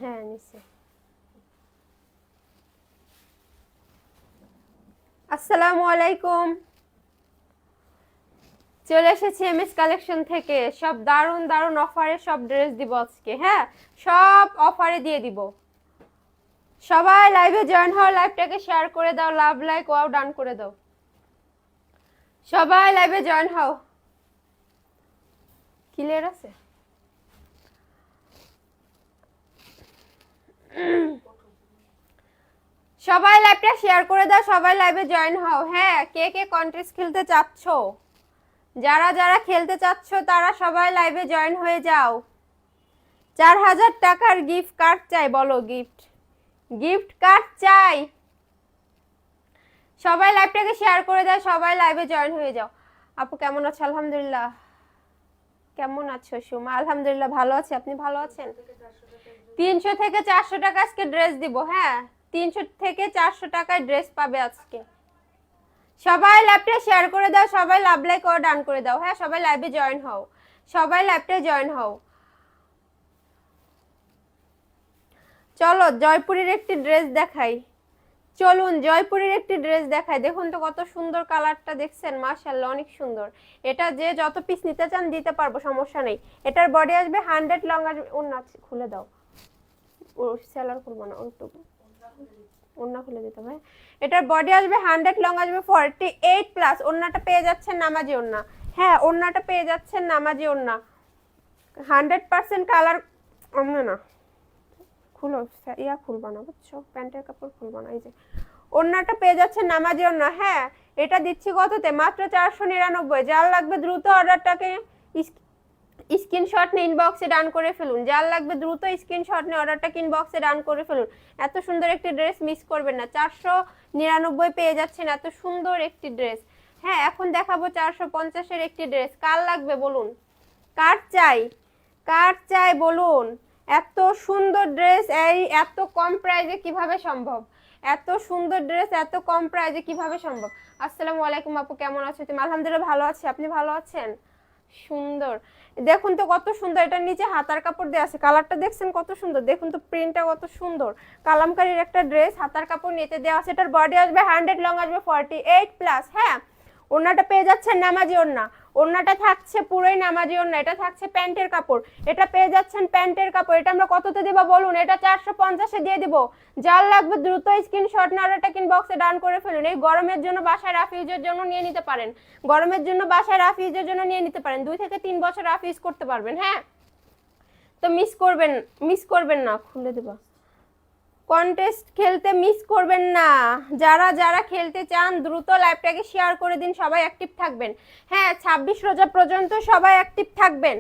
হ্যাঁ নিচে। আসসালামু আলাইকুম, চলে এসেছি এমএস কালেকশন থেকে। সব দারুন দারুন অফারে সব ড্রেস দিব আজকে। হ্যাঁ, সব অফারে দিয়ে দিব। সবাই লাইভে জয়েন হও, লাইভটাকে শেয়ার করে দাও, লাভ লাইক ওয়াও ডান করে দাও। সবাই লাইভে জয়েন হও। ক্লিয়ার আছে? সবাই লাইভটা শেয়ার করে দাও, সবাই লাইভে জয়েন হও। হ্যাঁ, কে কে কন্টেস্ট খেলতে চাচ্ছ, যারা যারা খেলতে চাচ্ছ তারা সবাই লাইভে জয়েন হয়ে যাও। 4000 টাকার গিফট কার্ড চাই, বলো গিফট কার্ড চাই। সবাই লাইভটাকে শেয়ার করে দাও, সবাই লাইভে জয়েন হয়ে যাও। আপু কেমন আছো? আলহামদুলিল্লাহ। কেমন আছো সুমা? আলহামদুলিল্লাহ ভালো আছি, আপনি ভালো আছেন? 300 থেকে 400 টাকা আজকে ড্রেস দিব। হ্যাঁ, 300 থেকে 400 টাকায় ড্রেস পাবে আজকে। সবাই লাইভটা শেয়ার করে দাও, সবাই লাভ লাইক ও ডান করে দাও। হ্যাঁ, সবাই লাইভে জয়েন হও, সবাই লাইভটা জয়েন হও। চলো জয়পুরের একটি ড্রেস দেখাই, চলুন জয়পুরের একটি ড্রেস দেখাই। দেখুন তো কত সুন্দর কালারটা, দেখছেন? মাশাআল্লাহ অনেক সুন্দর। এটা যে যত পিস নিতে চান দিতে পারবো, সমস্যা নেই। এটার বডি আসবে 100 লং আসবে। ওন্না খুলে দাও, ও সেলার করবো না, একটু ওন্না খুলে দিতে হবে। এটার বডি আসবে 100 লং আসবে 48 প্লাস। ওন্নাটা পেয়ে যাচ্ছেন নামাজি ওন্না। হ্যাঁ, ওন্নাটা পেয়ে যাচ্ছেন নামাজি ওন্না। 100% কালার না খুলো, ইয়া খুলবো না বুঝছো, প্যান্টের কাপড় খুলবো না। এই যে ওন্নাটা পেয়ে যাচ্ছে নামাজি ওন্না। হ্যাঁ, এটা দিচ্ছি কততে? মাত্র 499। যার লাগবে দ্রুত অর্ডারটাকে স্ক্রিনশট নিয়ে ইনবক্সে ডান করে ফেলুন। যার লাগবে দ্রুত স্ক্রিনশট নিয়ে অর্ডারটাকে ইনবক্সে ডান করে ফেলুন। এত সুন্দর একটি ড্রেস মিস করবেন না। 499 পেয়ে যাচ্ছেন এত সুন্দর একটি ড্রেস। হ্যাঁ, এখন দেখাবো 450-এর একটি ড্রেস। কার লাগবে বলুন, কার চাই, কার চাই বলুন। এত সুন্দর ড্রেস এই এত কম প্রাইসে কিভাবে সম্ভব? এত সুন্দর ড্রেস এত কম প্রাইসে কিভাবে সম্ভব? আসসালামু আলাইকুম আপু, কেমন আছো তুমি? আলহামদুলিল্লাহ ভালো আছি, আপনি ভালো আছেন? সুন্দর, দেখুন তো কত সুন্দর। এটার নিচে হাতার কাপড় দেওয়া আছে, কালারটা দেখছেন কত সুন্দর। দেখুন তো প্রিন্টটা কত সুন্দর। কালামকারীর একটা ড্রেস, হাতার কাপড় নিচে দেওয়া আছে। এটার বডি আসবে 100 লং আসবে 48 প্লাস। হ্যাঁ, ওড়নাটা পেয়ে যাচ্ছেন নামাজি ওড়না। ওড়নাটা থাকছে পুরোই নামাজি ওড়না। এটা থাকছে প্যান্টের কাপড়, এটা পেয়ে যাচ্ছেন প্যান্টের কাপড়। এটা আমরা কততে দেব বলুন? এটা 450-এ দিয়ে দিব। যার লাগবে দ্রুত স্ক্রিনশট না অর্ডারটা ইনবক্সে ডান করে ফেলুন। এই গরমের জন্য বাসায় রাফ ইউজের জন্য নিয়ে নিতে পারেন, গরমের জন্য বাসায় রাফ ইউজের জন্য নিয়ে নিতে পারেন। 2 থেকে 3 বছর রাফ ইউজ করতে পারবেন। হ্যাঁ, তো মিস করবেন না। খুলে দেবা, কন্টেস্ট খেলতে মিস করবেন না। যারা যারা খেলতে চান দ্রুত লাইভটাকে শেয়ার করে দিন, সবাই অ্যাক্টিভ থাকবেন। হ্যাঁ, 26 রোজা পর্যন্ত সবাই অ্যাক্টিভ থাকবেন,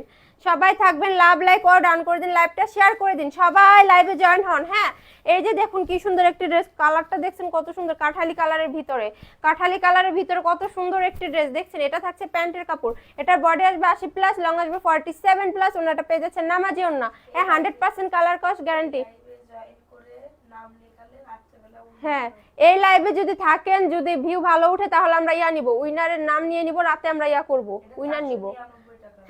সবাই থাকবেন। লাভ লাইক ও ডান করে দিন, লাইভটা শেয়ার করে দিন, সবাই লাইভে জয়েন হন। হ্যাঁ, এই যে দেখুন কি সুন্দর একটি ড্রেস, কালারটা দেখছেন কত সুন্দর, কাঠালি কালারের ভিতরে, কাঠালি কালারের ভিতরে কত সুন্দর একটি ড্রেস দেখছেন। এটা থাকছে প্যান্টের কাপড়। এটার বডি আসবে 80 প্লাস, লং আসবে 47 প্লাস। ওনাটা পেয়ে যাচ্ছে নামাজি ওন্না। হ্যাঁ, 100% কালার কস্ট গ্যারান্টি। হ্যাঁ, এই লাইভে যদি থাকেন, যদি ভিউ ভালো উঠে তাহলে আমরা ইয়া নিব, উইনারের নাম নিয়ে নিব। রাতে আমরা ইয়া করব, উইনার নিব।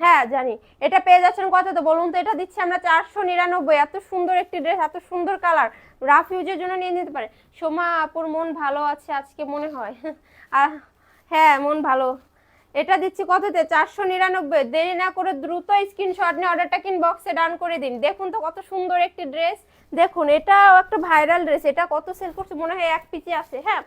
হ্যাঁ জানি। এটা পেয়ে যাচ্ছেন কত তো বলুন তো? এটা দিচ্ছি আমরা 499। এত সুন্দর একটি ড্রেস, এত সুন্দর কালার, রাফ ইউজের জন্য নিয়ে নিতে পারে। সোমা আপুর মন ভালো আছে আজকে মনে হয়। আর হ্যাঁ, মন ভালো। এটা দিচ্ছি কততে? 499। দেরি না করে দ্রুত স্ক্রিনশট নিয়ে অর্ডারটা ইনবক্সে ডান করে দিন। দেখুন তো কত সুন্দর একটি ড্রেস। দেখুন, এটাও একটা ভাইরাল ড্রেস। এটা কত সেল করছে মনে হয়, এক পিচে আছে। হ্যাঁ,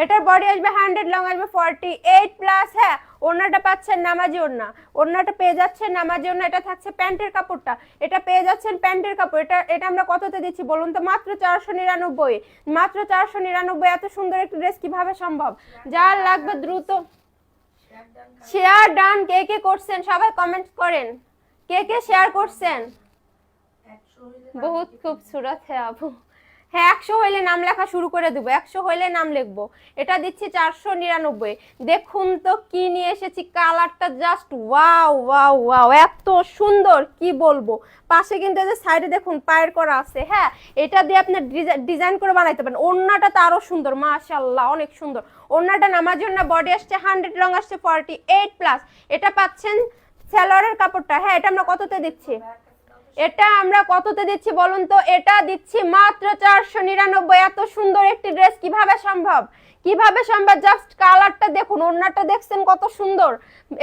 এটার বডি আসবে 100 লং আসবে 48 প্লাস। হ্যাঁ, ওড়নাটা পাচ্ছেন নামাজি ওড়না। ওড়নাটা পেয়ে যাচ্ছেন নামাজি ওড়না। এটা থাকছে প্যান্টের কাপড়টা, এটা পেয়ে যাচ্ছেন প্যান্টের কাপড়। এটা আমরা কততে দিচ্ছি বলুন তো? মাত্র 499, মাত্র 499। এত সুন্দর একটা ড্রেস কিভাবে সম্ভব? যার লাগবে দ্রুত শেয়ার ডান। কে কে করছেন সবাই কমেন্ট করেন, কে কে শেয়ার করছেন। বহুত খুবসুরত হ্যাঁ আপু। হ্যাঁ, 100 হইলে নাম লেখা শুরু করে দেবো, 100 হইলে নাম লিখবো। এটা দিচ্ছি 499। দেখুন তো কি নিয়ে এসেছি, কালারটা জাস্ট ওয়াও ওয়াও ওয়াও, এত সুন্দর কি বলবো। পাশে কিন্তু এই যে সাইডে দেখুন পায়ের করা আছে। হ্যাঁ, এটা দিয়ে আপনি ডিজাইন করে বানাইতে পারেন। ওড়নাটা তো আরো সুন্দর, মাশাআল্লাহ অনেক সুন্দর। ওড়নাটা নামার জন্য বডি আসছে 100 লং আসছে 48 প্লাস। এটা পাচ্ছেন সালোয়ারের কাপড়টা। হ্যাঁ, এটা আমরা কততে দিচ্ছি? এটা আমরা কততে দিচ্ছি বলুন তো? এটা দিচ্ছি মাত্র 499। এত সুন্দর একটি ড্রেস কিভাবে সম্ভব? কিভাবে সম্ভব? জাস্ট কালারটা দেখুন, ওড়নাটা দেখছেন কত সুন্দর।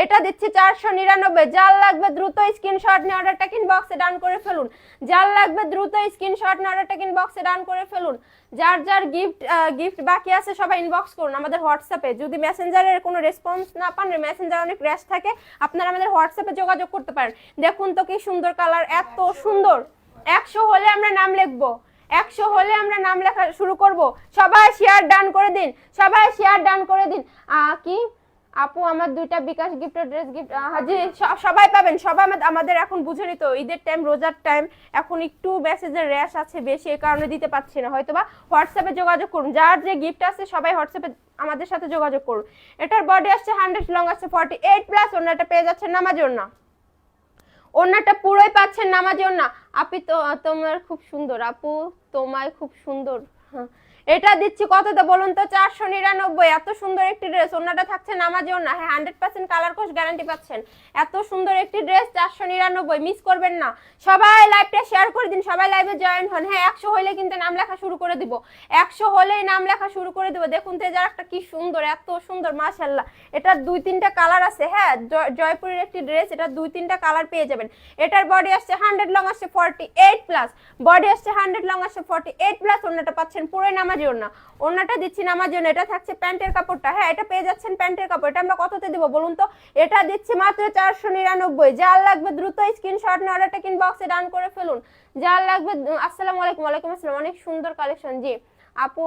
এটা দিচ্ছি 499। যার লাগবে দ্রুত স্ক্রিনশট নিয়ে অর্ডারটা ইনবক্সে ডান করে ফেলুন। যার লাগবে দ্রুত স্ক্রিনশট নিয়ে অর্ডারটা ইনবক্সে ডান করে ফেলুন। যার যার গিফট বাকি আছে সবাই ইনবক্স করুন আমাদের হোয়াটসঅ্যাপে। যদি মেসেঞ্জারের কোনো রেসপন্স না পান, মেসেঞ্জার অনেক র্যাশ থাকে, আপনারা আমাদের হোয়াটসঅ্যাপে যোগাযোগ করতে পারেন। দেখুন তো কি সুন্দর কালার, এত সুন্দর। 100 হলে আমরা নাম লিখবো, 100 হলে আমরা নাম লেখা শুরু করব। সবাই শেয়ার ডান করে দিন, সবাই শেয়ার ডান করে দিন। কি আপু আমার 2টা বিকাশ গিফট ড্রেস গিফট, জি সবাই পাবেন। সবাই আমাদের এখন বুঝেনি তো ঈদের টাইম, রোজার টাইম, এখন একটু মেসেজের র্যাশ আছে বেশি, এই কারণে দিতে পারছি না। হয়তোবা হোয়াটসঅ্যাপে যোগাযোগ করুন, যার যে গিফট আছে সবাই হোয়াটসঅ্যাপে আমাদের সাথে যোগাযোগ করুন। এটার বডি আসছে 100, লং আসছে 48 প্লাস। ওনাটা পেয়ে যাচ্ছে নামাজি ওড়না, ওড়নাটা পুরোই পাচ্ছেন নামাজি ওড়না। আপি তো তোমার খুব সুন্দর, আপু তোমায় খুব সুন্দর। হ্যাঁ, এটা দিচ্ছি কততে বলুন তো? 499। এত সুন্দর একটি ড্রেস, ওড়নাটা থাকছে নামাজি ওড়না। হ্যাঁ, 100% কালার কোশ গ্যারান্টি পাচ্ছেন। এত সুন্দর একটি ড্রেস 499, মিস করবেন না। সবাই লাইভটা শেয়ার করে দিন, সবাই লাইভে জয়েন হন। হ্যাঁ, 100 হইলে কিন্তু নাম লেখা শুরু করে দিব, 100 হলেই নাম লেখা শুরু করে দিব। দেখুন তো যার একটা কি সুন্দর, এত সুন্দর মাশাআল্লাহ। এটার 2-3টা কালার আছে। হ্যাঁ, জয়পুরের একটি ড্রেস, এটা 2-3টা কালার পেয়ে যাবেন। এটার বডি আসছে 100, লং আসছে 48 প্লাস। বডি আসছে 100, লং আসছে 48 প্লাস। ওড়নাটা পাচ্ছেন পুরোই নামাজি ওড়না, ওড়নাটা দিচ্ছি নামাজি ওড়না। এটা থাকছে প্যান্টের কাপড়টা। হ্যাঁ, এটা পেয়ে যাচ্ছেন প্যান্টের কাপড়। এটা আমরা কততে দিব বলুন তো? এটা দিচ্ছি মাত্র 499। যার লাগবে দ্রুত স্ক্রিনশট নিয়ে অর্ডারটা ইনবক্সে ডান করে ফেলুন। যার লাগবে। আসসালামু আলাইকুম। ওয়ালাইকুম আসসালাম। অনেক সুন্দর কালেকশন। জি আপু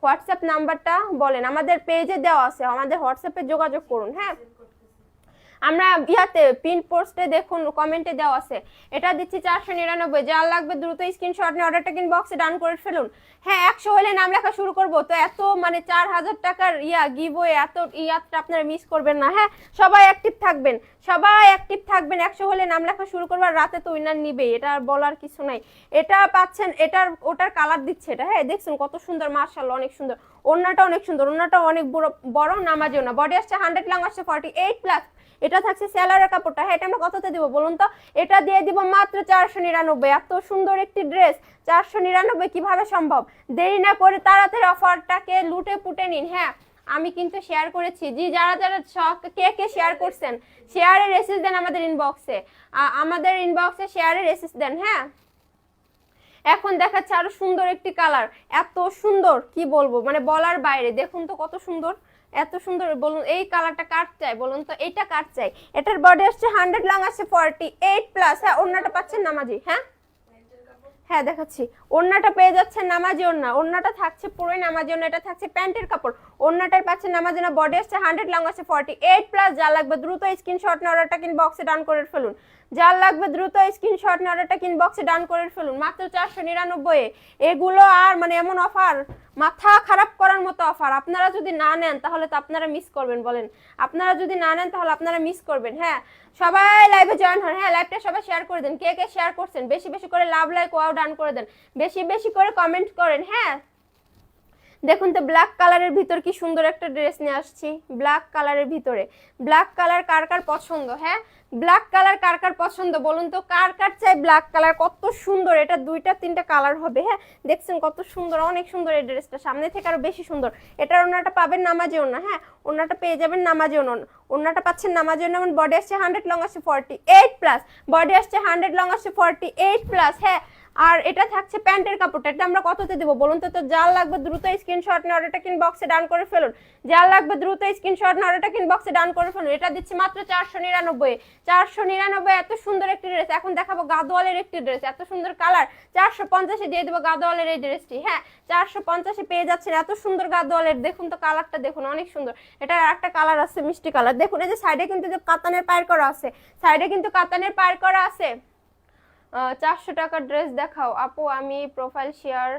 হোয়াটসঅ্যাপ নাম্বারটা বলেন, আমাদের পেজে দেওয়া আছে, আমাদের হোয়াটসঅ্যাপে যোগাযোগ করুন। হ্যাঁ, আমরা ইয়াতে পিন পোস্টে দেখুন, কমেন্টে দেওয়া আছে। এটা দিচ্ছি 499। যার লাগবে দ্রুত স্ক্রিনশট নিয়ে অর্ডারটা ইনবক্সে ডান করে ফেলুন। হ্যাঁ, 100 হলে নাম লেখা শুরু করব। তো এত মানে 4000 টাকার গিভওয়ে, এত ইয়াটা আপনারা মিস করবেন না। হ্যাঁ, সবাই অ্যাক্টিভ থাকবেন, সবাই অ্যাক্টিভ থাকবেন। 100 হলে নাম লেখা শুরু করবার, রাতে তো উইনার নিবে, এটা আর বলার কিছু নাই। এটা পাচ্ছেন, ওটার কালার দিচ্ছে এটা। হ্যাঁ, দেখছেন কত সুন্দর, মাশাআল্লাহ অনেক সুন্দর। ওড়নাটা অনেক সুন্দর, ওড়নাটা অনেক বড় নামাজি ওড়না। বডি আসছে 100, লং আসছে 48 প্লাস। এটা থাকছে সেলারের কাপড়টা। হ্যাঁ, এটা আমরা কততে দিব বলুন তো? এটা দিয়ে দিব মাত্র 499। এত সুন্দর একটি ড্রেস 499 কিভাবে সম্ভব? দেরি না করে তাড়াতাড়ি অফারটাকে লুটে পুটে নিন। হ্যাঁ, আমি কিন্তু শেয়ার করেছি। জি, যারা যারা কে কে শেয়ার করছেন, শেয়ারের রেসিস দেন আমাদের ইনবক্সে, আমাদের ইনবক্সে শেয়ারের রেসিস দেন। হ্যাঁ, এখন দেখাচ্ছে আরো সুন্দর একটি কালার, এত সুন্দর কি বলবো, মানে বলার বাইরে। দেখুন তো কত সুন্দর, এত সুন্দর। বলুন এই কালারটা কার চাই বলুন তো? এটা কার চাই? এটার বডি আসছে 100, লং আসছে 48 প্লাস। হ্যাঁ, ওড়নাটা পাচ্ছেন নামাজি। হ্যাঁ হ্যাঁ দেখাচ্ছি, ওড়নাটা পেয়ে যাচ্ছেন নামাজি ওড়না, ওড়নাটা থাকছে পুরোই নামাজি ওড়না। এটা থাকছে প্যান্টের কাপড়, ওড়নাটার পাচ্ছেন নামাজি ওড়না। বডি আসছে 100, লং আসছে 48 প্লাস। যা লাগবে দ্রুত স্ক্রিনশট নিয়ে অর্ডারটা বক্সে ডান করে ফেলুন। যার লাগবে দ্রুত স্ক্রিনশট নিয়ে অর্ডারটা বক্সে ডান করে ফেলুন। মাত্র 499। এগুলো আর মানে এমন অফার, মাথা খারাপ করার মতো অফার। আপনারা যদি না নেন তাহলে তো আপনারা মিস করবেন। বলেন, আপনারা যদি না নেন তাহলে আপনারা মিস করবেন। হ্যাঁ, সবাই লাইভে জয়েন হন। হ্যাঁ, লাইভটা সবাই শেয়ার করে দেন। কে কে শেয়ার করছেন বেশি বেশি করে লাভ, লাইক, ওয়াও ডান করে দেন। বেশি বেশি করে কমেন্ট করেন। হ্যাঁ, দেখুন তো ব্ল্যাক কালারের ভিতর কি সুন্দর একটা ড্রেস নিয়ে আসছি। ব্ল্যাক কালারের ভিতরে, ব্ল্যাক কালার কার কার পছন্দ? হ্যাঁ, ব্ল্যাক কালার কার কার পছন্দ বলুন তো? কার কার চাই ব্ল্যাক কালার? কত সুন্দর, এটা 2-3টা কালার হবে। হ্যাঁ, দেখছেন কত সুন্দর, অনেক সুন্দর এই ড্রেসটা, সামনে থেকে আরো বেশি সুন্দর। এটার ওড়নাটা পাবেন নামাজি ওড়না। হ্যাঁ, ওড়নাটা পেয়ে যাবেন নামাজি ওড়না, ওড়নাটা পাচ্ছেন নামাজি ওড়না। বডি আসছে 100, লং আসছে 48 প্লাস। বডি আসছে 100, লং আসছে 48 প্লাস। হ্যাঁ, আর এটা থাকছে প্যান্টের কাপড়টা। এটা আমরা কততে দেবো বলুন তো? যার লাগবে দ্রুত স্ক্রিনশট নিয়ে অর্ডারটা বক্সে ডান করে ফেলুন। যার লাগবে দ্রুত স্ক্রিনশট নিয়ে অর্ডারটা বক্সে ডান করে ফেলুন। এটা দিচ্ছি মাত্র 499। 499 এত সুন্দর একটি ড্রেস। এখন দেখাবো গাদোয়ালের একটি ড্রেস, এত সুন্দর কালার। 450 দিয়ে দেবো গাদোয়ালের এই ড্রেসটি। হ্যাঁ, 450 পেয়ে যাচ্ছেন এত সুন্দর গাদোয়ালের। দেখুন তো কালারটা দেখুন, অনেক সুন্দর। এটা আরেকটা কালার আছে মিষ্টি কালার। দেখুন এই যে সাইডে কিন্তু যে কাতানের পায়ের করা আছে, সাইডে কিন্তু কাতানের পায়ের করা আছে। 400 টাকার ড্রেস দেখাও আপু, আমি profile share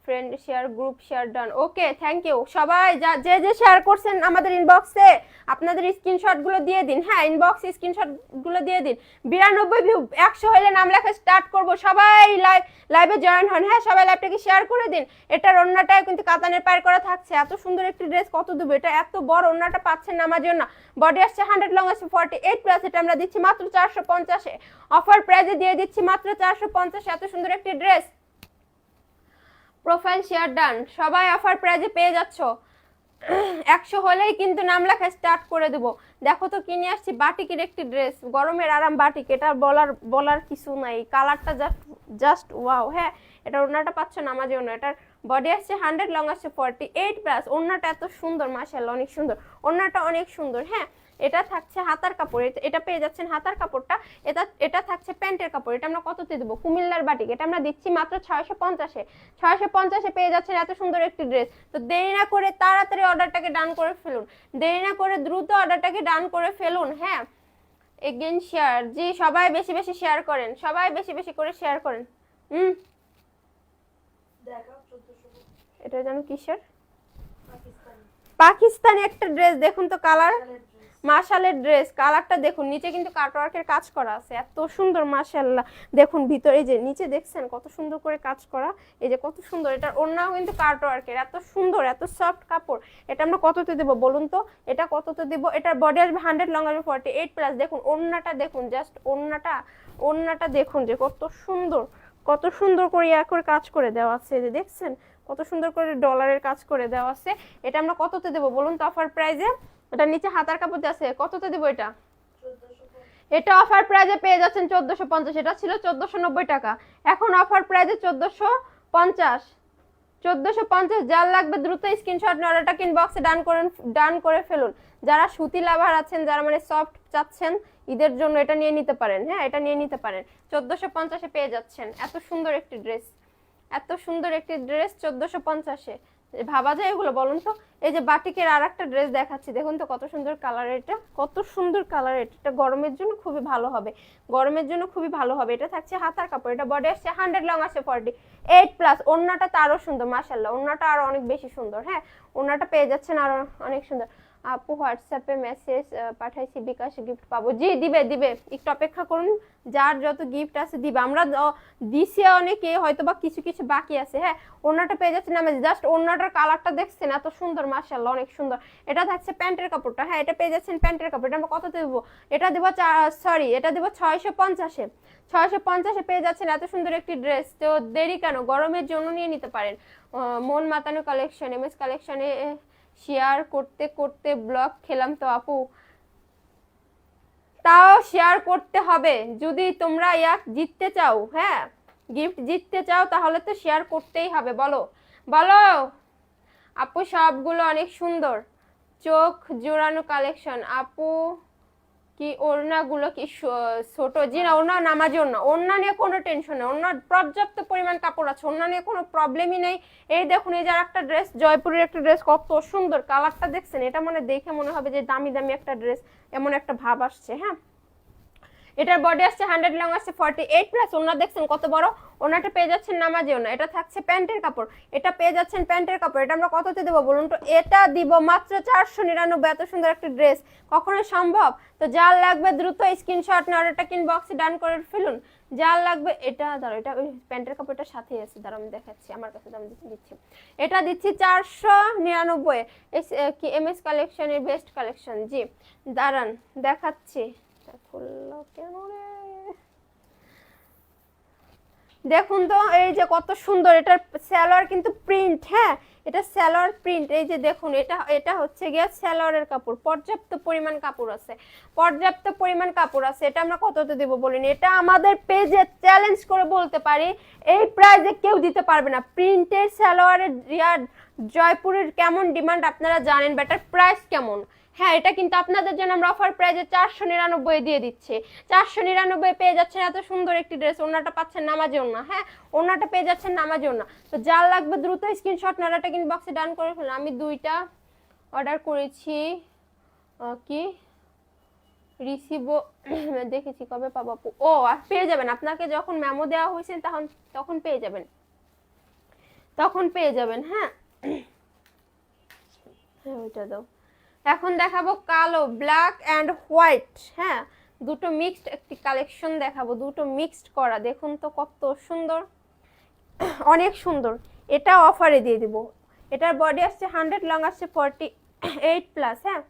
friend share, group share, done. Okay, thank you সবাই। যে যে শেয়ার করছেন আমাদের ইনবক্সে আপনাদের স্ক্রিনশট গুলো দিয়ে দিন। হ্যাঁ, ইনবক্স স্ক্রিনশট গুলো দিয়ে দিন। 92 ভিউ, 100 হলে নাম লেখা স্টার্ট করব। সবাই লাইভে জয়েন হন। হ্যাঁ, সবাই লাইভটাকে শেয়ার করে দিন। এটার ওন্নাটায় কিন্তু কাতানের পায়ের করা থাকছে। এত সুন্দর একটি ড্রেস কত দেবো? এটা এত বড় ওন্নাটা পাচ্ছেন না আমার জন্য। বডি আসছে 100, লং আছে 48 প্লাস। এটা আমরা দিচ্ছি মাত্র 450-এ। অফার প্রাইজে দিয়ে দিচ্ছি মাত্র 450-এ। এত সুন্দর একটি ড্রেস। প্রোফাইল শেয়ার, ডান। সবাই অফার প্রাইজে পেয়ে যাচ্ছ। 100 হলেই কিন্তু নাম লেখা স্টার্ট করে দেবো। দেখো তো কিনে আসছি বাটিকের একটি ড্রেস, গরমের আরাম বাটিক। এটা বলার কিছু নাই। কালারটা জাস্ট ওয়াও। হ্যাঁ, এটা ওড়নাটা পাচ্ছ না আমার জন্য। এটার বডি আসছে 100, লং আসছে 48 প্লাস। ওড়নাটা এত সুন্দর, মাশাআল্লাহ অনেক সুন্দর। ওড়নাটা অনেক সুন্দর। হ্যাঁ, এটা থাকছে হাতার কাপড়। এটা পেয়ে যাচ্ছেন হাতার কাপড়টা। এটা থাকছে প্যান্টের কাপড়। এটা আমরা কততে দেবো? কুমিল্লার বাটিক। এটা আমরা দিচ্ছি মাত্র 650-এ। 650-এ পেয়ে যাচ্ছেন এত সুন্দর একটি ড্রেস। তো দেরি না করে তাড়াতাড়ি অর্ডারটাকে ডান করে ফেলুন। দেরি না করে দ্রুত অর্ডারটাকে ডান করে ফেলুন। হ্যাঁ, এগেইন শেয়ার। জি, সবাই বেশি বেশি শেয়ার করেন। সবাই বেশি বেশি করে শেয়ার করেন। এটা জানো কিসের? পাকিস্তানি একটা ড্রেস। দেখুন তো কালার, মাশালের ড্রেস। কালারটা দেখুন, নিচে কিন্তু কাটওয়ার্কের কাজ করা আছে। এত সুন্দর মাশাআল্লাহ। দেখুন ভিতরে যে নিচে দেখছেন কত সুন্দর করে কাজ করা। এই যে কত সুন্দর। এটার ওড়নাও কিন্তু কাটওয়ার্কের। এত সুন্দর, এত সফট কাপড়। এটা আমরা কততে দেব বলুন তো? এটা কততে দেব? এটার বডি আসবে 100, লং আসবে 48 প্লাস। দেখুন ওড়নাটা দেখুন, জাস্ট ওড়নাটা দেখুন যে কত সুন্দর, কত সুন্দর করে করে কাজ করে দেওয়া আছে। যে দেখছেন কত সুন্দর করে ডলারের কাজ করে দেওয়া আছে। এটা আমরা কততে দেব বলুন তো অফার প্রাইজে? এটা নিচে হাতার কাপড় আছে। কততে দেব এটা? এটা অফার প্রাইজে পেয়ে যাচ্ছেন 1450। এটা ছিল 1490 টাকা। এখন অফার প্রাইজে 1450। 1450। যার লাগবে দ্রুত স্ক্রিনশট নিয়ে অর্ডারটাকে ইনবক্সে ডান করে ফেলুন। যারা সুতি লাভার আছেন, যারা মানে সফট চাচ্ছেন ঈদের জন্য, এটা নিয়ে নিতে পারেন। হ্যাঁ, এটা নিয়ে নিতে পারেন। 1450-এ পেয়ে যাচ্ছেন এত সুন্দর একটি ড্রেস। এত সুন্দর একটি ড্রেস 1450-এ। ভাবা যায় এগুলো বলুন তো? এই যে বাটিকের আর একটা ড্রেস দেখাচ্ছি। দেখুন তো কত সুন্দর কালার। এটা কত সুন্দর কালার। এটা গরমের জন্য খুবই ভালো হবে। গরমের জন্য খুবই ভালো হবে। এটা থাকছে হাতার কাপড়। এটা বডি আসছে 100, লং আসছে 48 প্লাস। ওড়নাটা তো আরো সুন্দর মাশাআল্লাহ। ওড়নাটা আরো অনেক বেশি সুন্দর। হ্যাঁ, ওড়নাটা পেয়ে যাচ্ছেন আরো অনেক সুন্দর। আপু হোয়াটসঅ্যাপে মেসেজ পাঠাইছি, বিকাশে গিফট পাবো। জি, দিবে। একটু অপেক্ষা করুন। যার যত গিফট আছে দিবে। আমরা দিছি অনেকে, হয়তো বা কিছু কিছু বাকি আছে। হ্যাঁ, ওড়নাটা পেয়ে যাচ্ছেন আমি। জাস্ট ওড়নাটার কালারটা দেখছেন এত সুন্দর, মাশাআল্লাহ অনেক সুন্দর। এটা থাকছে প্যান্টের কাপড়টা। হ্যাঁ, এটা পেয়ে যাচ্ছেন প্যান্টের কাপড়। এটা আমরা কততে দেবো? এটা দেবো এটা দেবো 650-এ। 650-এ পেয়ে যাচ্ছেন এত সুন্দর একটি ড্রেস। তো দেরি কেন? গরমের জন্য নিয়ে নিতে পারেন। মন মাতানো কালেকশন, এমএস কালেকশনে শেয়ার করতে করতে ব্লগ খেলাম তো আপু। তাও শেয়ার করতে হবে যদি তোমরা জিততে চাও। হ্যাঁ, গিফট জিততে চাও তাহলে তো শেয়ার করতেই হবে। বলো আপু, সবগুলো অনেক সুন্দর। চোখ জোড়ানো কালেকশন। আপু কি ওড়নাগুলো কি ছোট? জি না, ওড়না নামার জন্য। ওড়না নিয়ে কোনো টেনশন নেই। ওড়নার পর্যাপ্ত পরিমাণ কাপড় আছে। ওড়না নিয়ে কোনো প্রবলেমই নেই। এই দেখুন, এই যে একটা ড্রেস, জয়পুরের একটা ড্রেস, কত সুন্দর কালারটা দেখছেন। এটা দেখে মনে হবে যে দামি দামি একটা ড্রেস, এমন একটা ভাব আসছে। হ্যাঁ, এটার বডি আসছে 100, লং আসছে 48 প্লাস। ওড়না দেখছেন কত বড়। ওড়নাটা পেয়ে যাচ্ছেন নামাজি ওড়না। এটা থাকছে প্যান্টের কাপড়। এটা পেয়ে যাচ্ছেন প্যান্টের কাপড়। এটা আমরা কততে দেবো বলুন তো? এটা দিব মাত্র 499। এত সুন্দর একটা ড্রেস কখনো সম্ভব? তো যার লাগবে দ্রুত স্ক্রিনশট নিয়ে অর্ডারটা ইনবক্সে ডান করে ফেলুন। যার লাগবে এটা ধরো, এটা ওই প্যান্টের কাপড়টার সাথেই আছে। ধরো আমি দেখাচ্ছি, আমার কাছে দাম দিচ্ছি। এটা দিচ্ছি 499। কি এমএস কালেকশনের বেস্ট কালেকশন। জি, দাঁড়ান দেখাচ্ছি। দেখুন তো এই যে কত সুন্দর। এটার সালোয়ার কিন্তু প্রিন্ট। হ্যাঁ, এটা সালোয়ার প্রিন্ট। এই যে দেখুন, এটা হচ্ছে গিয়ে সালোয়ারের কাপড়। পর্যাপ্ত পরিমাণ কাপড় আছে, পর্যাপ্ত পরিমাণ কাপড় আছে। এটা আমরা কততে দেবো বলেন? এটা আমাদের পেজে চ্যালেঞ্জ করে বলতে পারি এই প্রাইজে কেউ দিতে পারবে না। প্রিন্টের সালোয়ারের জয়পুরের কেমন ডিমান্ড আপনারা জানেন, বেটার প্রাইস কেমন। হ্যাঁ, এটা কিন্তু আপনাদের জন্য আমরা অফার প্রাইজে 499 দিয়ে দিচ্ছি। 499 পেয়ে যাচ্ছেন এত সুন্দর একটি ড্রেস। ওড়নাটা পাচ্ছেন নামাজি ওড়না। হ্যাঁ, ওড়নাটা পেয়ে যাচ্ছেন নামাজি ওড়না। তো যার লাগবে দ্রুত স্ক্রিনশট নাড়াটা কিন্তু বক্সে ডান করে ফেলুন। আমি 2টা অর্ডার করেছি। কি রিসিভও দেখেছি, কবে পাবো আপু? ও, আর পেয়ে যাবেন। আপনাকে যখন মেমো দেওয়া হয়েছে তখন পেয়ে যাবেন। তখন পেয়ে যাবেন। হ্যাঁ হ্যাঁ ওইটা দাও। এখন দেখাবো কালো, ব্ল্যাক অ্যান্ড হোয়াইট। হ্যাঁ দুটো মিক্সড একটি কালেকশন দেখাবো, দুটো মিক্সড করা। দেখুন তো কত সুন্দর, অনেক সুন্দর। এটা অফারে দিয়ে দিব। এটার বডি আসছে 100, লং আসছে 48+। হ্যাঁ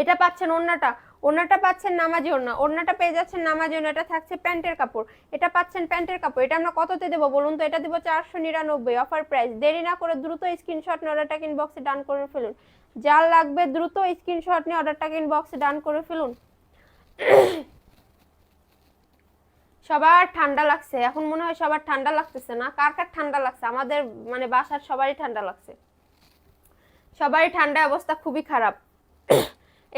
এটা পাচ্ছেন ওড়নাটা, ওড়নাটা পাচ্ছেন নামাজি ওড়না, ওড়নাটা পেয়ে যাচ্ছেন নামাজি ওড়না। এটা থাকছে প্যান্টের কাপড়, এটা পাচ্ছেন প্যান্টের কাপড়। এটা আমরা কততে দেবো বলুন তো? এটা দিব 499 অফার প্রাইস। দেরি না করে দ্রুত স্ক্রিনশট নিয়ে অর্ডারটাকে ইনবক্সে ডান করে ফেলুন। যার লাগবে দ্রুত স্ক্রিনশট নিয়ে অর্ডারটাকে ইনবক্সে ডান করে ফেলুন। সবার ঠান্ডা লাগছে এখন, মনে হয় সবার ঠান্ডা লাগতেছে না? কার কার ঠান্ডা লাগছে? আমাদের মানে বাসার সবারই ঠান্ডা লাগছে, সবারই ঠান্ডা অবস্থা খুবই খারাপ।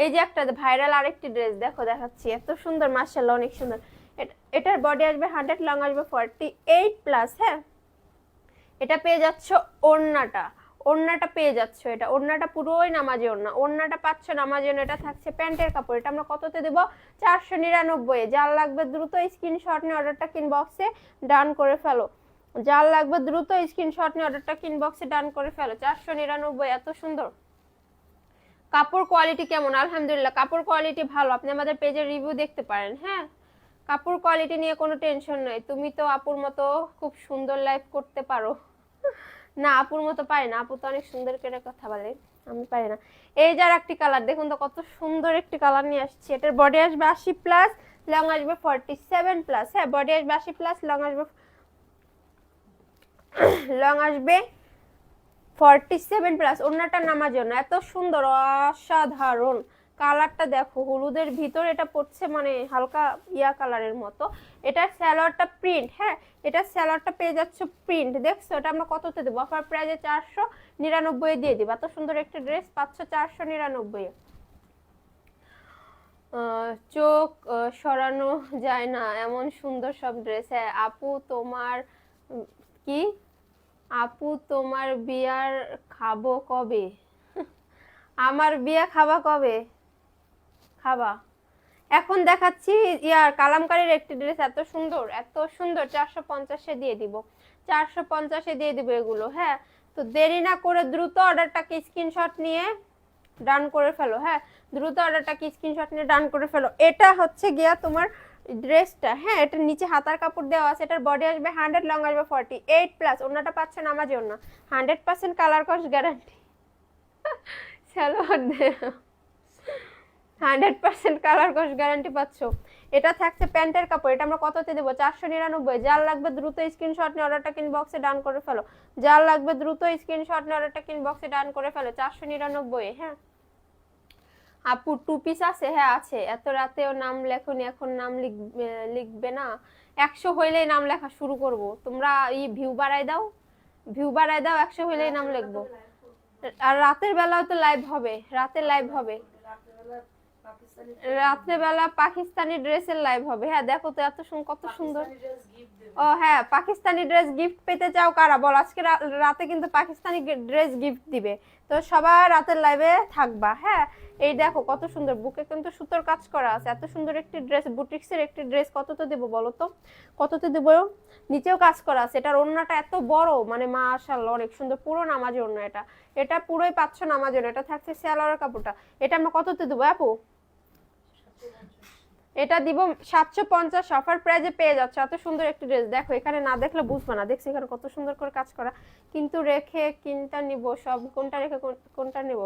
এই যে একটা ভাইরাল আরেকটি ড্রেস দেখো, দেখাচ্ছি, এত সুন্দর, মাশাআল্লাহ অনেক সুন্দর। এটার বডি আসবে 100, লং আসবে 48+। হ্যাঁ এটা পেয়ে যাচ্ছ ওড়নাটা, ওড়নাটা পেয়ে যাচ্ছ, এটা ওড়নাটা পুরোই নামাজি ওড়না, ওড়নাটা পাচ্ছ নামাজি ওড়না। এটা থাকছে প্যান্টের কাপড়। এটা আমরা কততে দেব? 499। যার লাগবে দ্রুত স্ক্রিনশট নিয়ে অর্ডারটা ইনবক্সে ডান করে ফেলো। যার লাগবে দ্রুত স্ক্রিনশট নিয়ে অর্ডারটা ইনবক্সে ডান করে ফেলো। 499, এত সুন্দর। কাপড় কোয়ালিটি কেমন? আলহামদুলিল্লাহ কাপড় কোয়ালিটি ভালো, আপনি আমাদের পেজের রিভিউ দেখতে পারেন। হ্যাঁ কাপড় কোয়ালিটি নিয়ে কোনো টেনশন নেই। তুমি তো আপুর মতো খুব সুন্দর লাইভ করতে পারো। না আপুর মতো পারি না, আপু তো অনেক সুন্দর করে কথা বলে, আমি পারি না। এই যার একটি কালার দেখুন তো কত সুন্দর একটি কালার নিয়ে আসছে। এটার বডি আসবে 80+, লং আসবে 47+। হ্যাঁ বডি আসবে 80+, লং আসবে 47+। ওড়নাটা নামার জন্য এত সুন্দর, অসাধারণ। কালারটা দেখো, হলুদের ভিতর এটা পড়ছে মানে হালকা ইয়া কালারের মতো। এটা সালোয়ারটা প্রিন্ট। হ্যাঁ এটা সালোয়ারটা পেয়ে যাচ্ছ প্রিন্ট, দেখছো? এটা আমরা কততে দেবো? অফার প্রাইসে 499 দিয়ে দিব। এত সুন্দর একটা ড্রেস পাচ্ছ 499। চোখ সরানো যায় না এমন সুন্দর সব ড্রেস। হ্যাঁ আপু তোমার কি, আপু তোমার বিয়ার খাবো কবে? আমার বিয়া খাবা কবে? খাবা। এখন দেখাচ্ছি ইয়ার কালামকারীর একটি ড্রেস, এত সুন্দর এত সুন্দর। 450-এ দিয়ে দিব, 450-এ দিয়ে দিব এগুলো। হ্যাঁ তো দেরি না করে দ্রুত অর্ডারটাকে স্ক্রিনশট নিয়ে ডান করে ফেলো। হ্যাঁ দ্রুত অর্ডারটাকে স্ক্রিনশট নিয়ে ডান করে ফেলো। এটা হচ্ছে গিয়া তোমার ড্রেসটা। হ্যাঁ এটার নিচে হাতার কাপড় দেওয়া আছে। এটার বডি আসবে 100, লং আসবে 48+। ওড়নাটা পাচ্ছেন নামাজি ওড়না, 100% কালার কস গ্যারান্টি। সালোয়ার 100% কালার কস গ্যারান্টি পাচ্ছ। এটা থাকছে প্যান্টের কাপড়। এটা আমরা কততে দেবো? 499। যার লাগবে দ্রুত স্ক্রিনশট নিয়ে অর্ডারটা ইনবক্সে ডান করে ফেলো। যার লাগবে দ্রুত স্ক্রিনশট নিয়ে অর্ডারটা ইনবক্সে ডান করে ফেলো। 499। হ্যাঁ আপু 2 পিস আছে? হ্যাঁ আছে। এত রাতেও নাম লেখনি, এখন নাম লিখবে না? 100 হইলেই নাম লেখা শুরু করব। তোমরা ভিউ বাড়াই দাও, ভিউ বাড়াই দাও, 100 হইলেই নাম লিখবো। আর রাতের বেলাও তো লাইভ হবে, রাতে লাইভ হবে, রাত্রেবেলা পাকিস্তানি ড্রেসের লাইভ হবে। হ্যাঁ দেখো তো এত কত সুন্দর। ও হ্যাঁ পাকিস্তানি ড্রেস গিফট পেতে চাও কারা বল? আজকে রাতে কিন্তু পাকিস্তানি ড্রেস গিফট দিবে, তো সবাই রাতের লাইভে থাকবা। হ্যাঁ এই দেখো কত সুন্দর, বুকে কিন্তু সুতোর কাজ করা আছে। এত সুন্দর একটি ড্রেস, বুটিক্সের একটি ড্রেস, কততে দেবো বলো তো? কততে দেবো? নিচেও কাজ করা আছে। এটার ওড়নাটা এত বড়, মানে মাশাআল্লাহ অনেক সুন্দর, পুরো নামাজি ওড়না। এটা এটা পুরোই পাচ্ছ নামাজি ওড়না। এটা থাকছে সালোয়ারের কাপড়টা। এটা আমরা কততে দেবো আপু? এটা দিব 750 অফার প্রাইজে পেয়ে যাচ্ছে। এত সুন্দর একটি ড্রেস দেখো, এখানে না দেখলে বুঝবে না। দেখছি এখানে কত সুন্দর করে কাজ করা, কিন্তু রেখে কোনটা নিব, সব কোনটা রেখে কোনটা নিব?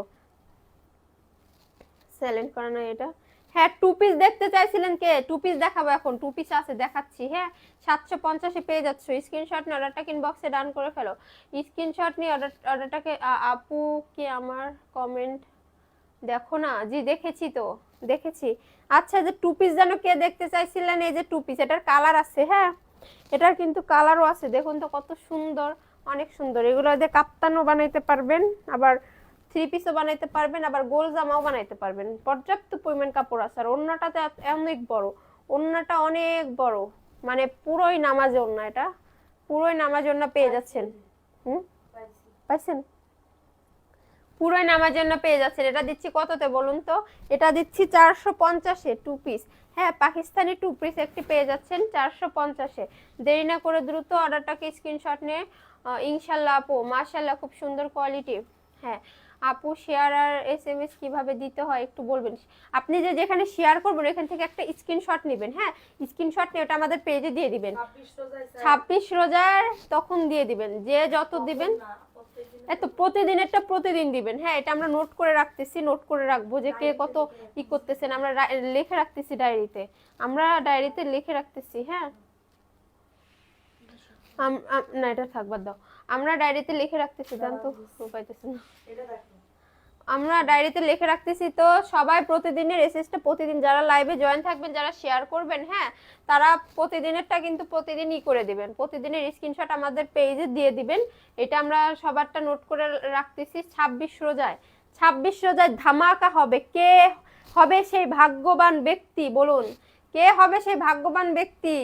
সেলেন্ট করা না এটা। হ্যাঁ 2 পিস দেখতে চাইছিলেন কে? 2 পিস দেখাবো এখন, 2 পিস আছে দেখাচ্ছি। হ্যাঁ 750-এ পেয়ে যাচ্ছ। স্ক্রিনশট নিয়ে অর্ডারটা ইনবক্সে ডান করে ফেলো। স্ক্রিনশট নিয়ে অর্ডারটাকে আপু কি আমার কমেন্ট দেখো না? জি দেখেছি তো, দেখেছি। আচ্ছা যে 2 পিস যেন কে দেখতে চাইছিলেন, এই যে 2 পিস, এটার কালার আছে। হ্যাঁ এটার কিন্তু কালারও আছে, দেখুন তো কত সুন্দর, অনেক সুন্দর। এগুলো দিয়ে কাপ্তানও বানাইতে পারবেন, আবার 3 পিসও বানাইতে পারবেন, আবার গোল জামাও বানাইতে পারবেন। পর্যাপ্ত পরিমাণ কাপড় আছে। আর ওড়নাটাতে অনেক বড়, ওড়নাটা অনেক বড়, মানে পুরোই নামাজ ওড়না। এটা পুরোই নামাজ ওড়না পেয়ে যাচ্ছেন। পাইছেন? পুরোই নামার জন্য পেয়ে যাচ্ছেন। এটা দিচ্ছি কততে বলুন তো? এটা দিচ্ছি 450-এ 2 পিস। হ্যাঁ, পাকিস্তানি টু পিস একটি পেয়ে যাচ্ছেন 450-এ। দেরি না করে দ্রুত অর্ডারটাকে স্ক্রিনশট নিয়ে ইনশাল্লাহ আপু, মাশাল্লাহ খুব সুন্দর কোয়ালিটি। হ্যাঁ আপু, শেয়ার আর SMS কিভাবে দিতে হয় একটু বলবেন? আপনি যেখানে শেয়ার করবেন এখান থেকে একটা স্ক্রিনশট নেবেন। হ্যাঁ, স্ক্রিনশট নিয়ে ওটা আমাদের পেজে দিয়ে দিবেন। 26 রোজার তখন দিয়ে দিবেন, যে যত দিবেন এত প্রতিদিনেরটা প্রতিদিন দিবেন। হ্যাঁ, এটা আমরা নোট করে রাখতেছি, নোট করে রাখবো যে কে কত ই করতেছেন, আমরা লিখে রাখতেছি ডায়েরিতে, আমরা ডায়েরিতে লিখে রাখতেছি। হ্যাঁ, না এটা থাক, বাদ দাও। আমরা ডায়েরিতে লিখে রাখতেছি, জানতো পাইতেছি না, আমরা ডায়েরিতে লিখে রাখতেছি। তো সবাই প্রতিদিনের এসএসটা প্রতিদিন, যারা লাইভে জয়েন থাকবেন, যারা শেয়ার করবেন, হ্যাঁ তারা প্রতিদিনেরটা কিন্তু প্রতিদিনই করে দিবেন, প্রতিদিনের স্ক্রিনশট আমাদের পেজে দিয়ে দিবেন। এটা আমরা সবারটা নোট করে রাখতেছি। 26 রোজায়, 26 রোজায় ধামাকা হবে। কে হবে সেই ভাগ্যবান ব্যক্তি বলুন? কে হবে সেই ভাগ্যবান ব্যক্তি?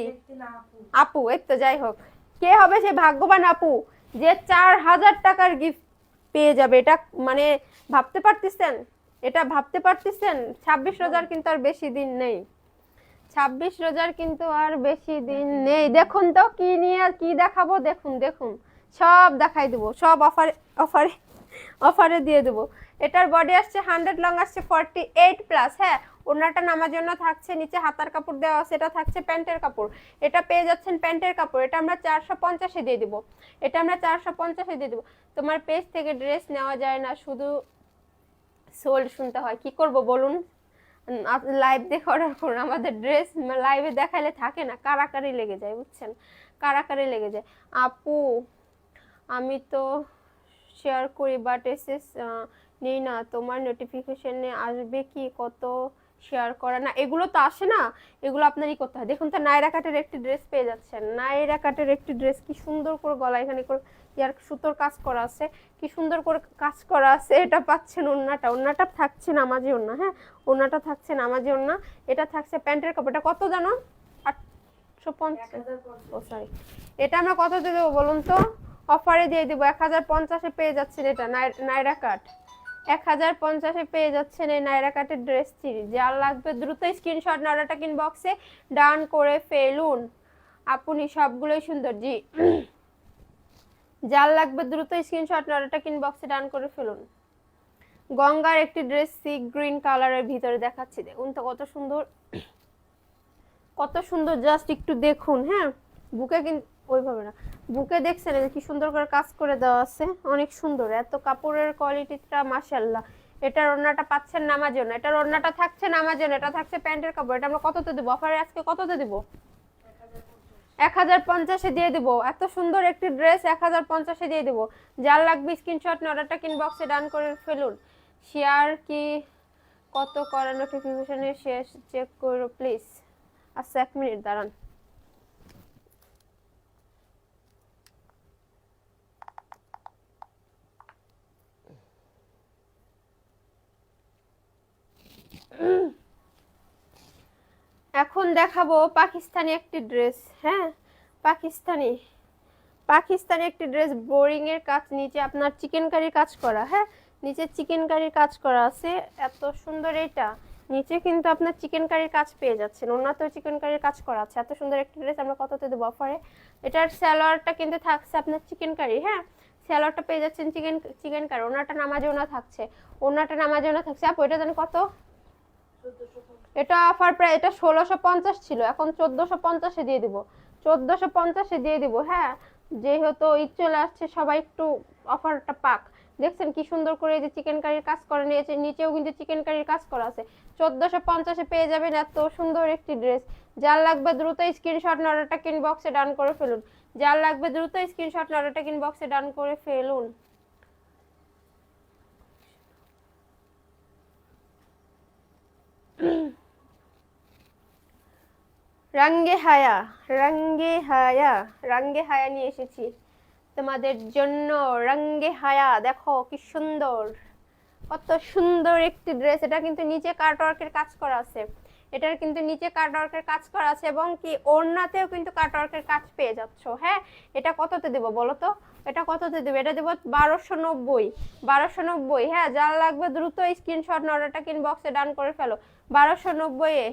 আপু, এই তো যাই হোক, কে হবে সেই ভাগ্যবান আপু যে 4000 টাকার গিফট পেয়ে যাবে? এটা মানে ভাবতে পারতেছেন? এটা ভাবতে পারতেছেন? 26 রোজার কিন্তু আর বেশি দিন নেই, 26 রোজার কিন্তু আর বেশি দিন নেই। দেখুন তো কি নিয়ে আর কি দেখাবো, দেখুন দেখুন, সব দেখাই দেবো, সব অফারে অফারে অফারে দিয়ে দেবো। এটার বডি আসছে 100, লং আসছে 48+। হ্যাঁ, ওড়নাটা নামার জন্য থাকছে, নিচে হাতার কাপড় দেওয়া আছে, এটা থাকছে প্যান্টের কাপড়। এটা পেয়ে যাচ্ছেন প্যান্টের কাপড়। এটা আমরা 450-এ দিয়ে দিব, এটা আমরা 450-এ দিয়ে দিব। তোমার পেজ থেকে ড্রেস নেওয়া যায় না, শুধু সোল্ড শুনতে হয়। কি করব বলুন? লাইভ দেখে অর্ডার করুন। আমাদের ড্রেস লাইভে দেখাইলে থাকে না, কারাকারি লেগে যায়, বুঝছেন? কারাকারি লেগে যায়। আপু আমি তো শেয়ার করি বাট এসএস নেই না, তোমার নোটিফিকেশনে আসবে কি কত শেয়ার করা? না, এগুলো তো আসে না, এগুলো আপনারই করতে হয়। দেখুন তো, নায়রা কাটের একটি ড্রেস পেয়ে যাচ্ছেন, নায়রা কাটের একটি ড্রেস, কি সুন্দর করে গলা এখানে করে ইয়ার সুতোর কাজ করা আছে, কি সুন্দর করে কাজ করা আছে। এটা পাচ্ছেন ওড়নাটা, ওড়নাটা থাকছে নামাজি ওড়না। হ্যাঁ, ওড়নাটা থাকছে নামাজি ওড়না। এটা থাকছে প্যান্টের কাপড়টা কত জানো? 850। ও সরি, এটা আমরা কত দিয়ে দেবো বলুন তো? অফারে দিয়ে দিব 1050-এ পেয়ে যাচ্ছেন। এটা নায়রা কাট 1050-এ পেয়ে যাচ্ছেন এই নায়রা কাটের ড্রেসটি। যার লাগবে দ্রুত স্ক্রিনশট অর্ডারটা ইনবক্সে ডান করে ফেলুন। আপনি সবগুলোই সুন্দর জি। যার লাগবে দ্রুত স্ক্রিনশট অর্ডারটা ইনবক্সে ডান করে ফেলুন। গঙ্গার একটি ড্রেস সি গ্রিন কালারের ভিতরে দেখাচ্ছি, দেখুন তো কত সুন্দর, কত সুন্দর, জাস্ট একটু দেখুন। হ্যাঁ, বুকে কিন্তু ওইভাবে না, বুকে দেখছেন কি সুন্দর করে কাজ করে দেওয়া আছে, অনেক সুন্দর। এত কাপড়ের কোয়ালিটিটা মাশাআল্লাহ। এটার ওড়নাটা পাচ্ছেন নামার জন্য, এটার ওড়নাটা থাকছে নামার জন্য, এটা থাকছে প্যান্টের কাপড়। এটা আমরা কততে দেবো অফারে? আজকে কততে দেবো? 1050-এ দিয়ে দেবো। এত সুন্দর একটি ড্রেস 1050-এ দিয়ে দেবো। যার লাগবে স্ক্রিনশট নিয়ে অর্ডারটা ইনবক্সে ডান করে ফেলুন। শেয়ার কি কত করা? নোটিফিকেশনে শেষ চেক করো প্লিজ। আচ্ছা 1 মিনিট দাঁড়ান। এখন দেখাবো পাকিস্তানি একটি ড্রেস। হ্যাঁ, পাকিস্তানি একটি ড্রেস, বোরিং এর কাজ, নিচে আপনার চিকেন কারির কাজ করা। হ্যাঁ, নিচে চিকেন কারির কাজ করা আছে, এত সুন্দর। এটা নিচে কিন্তু আপনার চিকেন কারির কাজ পেয়ে যাচ্ছেন, ওনাতেও চিকেন কারির কাজ করা আছে। এত সুন্দর একটি ড্রেস আমরা কততে দেবো অফারে? এটার সালোয়ারটা কিন্তু থাকছে আপনার চিকেন কারি। হ্যাঁ, সালোয়ারটা পেয়ে যাচ্ছেন চিকেন কারি। ওনাটা নামাজে ওনা থাকছে, ওনাটা নামাজে ওনা থাকছে। আপু এটা জানি কত? এটা অফার প্রায়, এটা 1650 ছিল, এখন 1450-এ দিয়ে দিব, 1450-এ দিয়ে দিব। হ্যাঁ, যেহেতু ঈদ চলে আসছে, সবাই একটু অফারটা পাক। দেখছেন কি সুন্দর করে এই যে চিকেন কারির কাজ করে নিয়েছে, নিচেও কিন্তু চিকেন কারির কাজ করা আছে। 1450-এ পেয়ে যাবেন এত সুন্দর একটি ড্রেস। যার লাগবে দ্রুত স্ক্রিনশট অর্ডারটা ইনবক্সে ডান করে ফেলুন। যার লাগবে দ্রুত স্ক্রিনশট অর্ডারটা ইনবক্সে ডান করে ফেলুন। রঙ্গে হায়া, রঙ্গে হায়া, রঙ্গে হায়া নিয়ে এসেছি তোমাদের জন্য। রঙ্গে হায়া দেখো কি সুন্দর, কত সুন্দর একটি ড্রেস। এটা কিন্তু নিচে কাটওয়ার্কের কাজ করা আছে, এটার কিন্তু নিচে কাটওয়ার্কের কাজ করা আছে, এবং কি ওড়নাতেও কিন্তু কাটওয়ার্কের কাজ পেয়ে যাচ্ছ। হ্যাঁ, এটা কততে দেবো বলো তো? এটা কততে দেবো? এটা দেবো 1290, 1290। হ্যাঁ, যার লাগবে দ্রুত স্ক্রিনশট অর্ডারটা ইনবক্সে ডান করে ফেলো। 1290-এ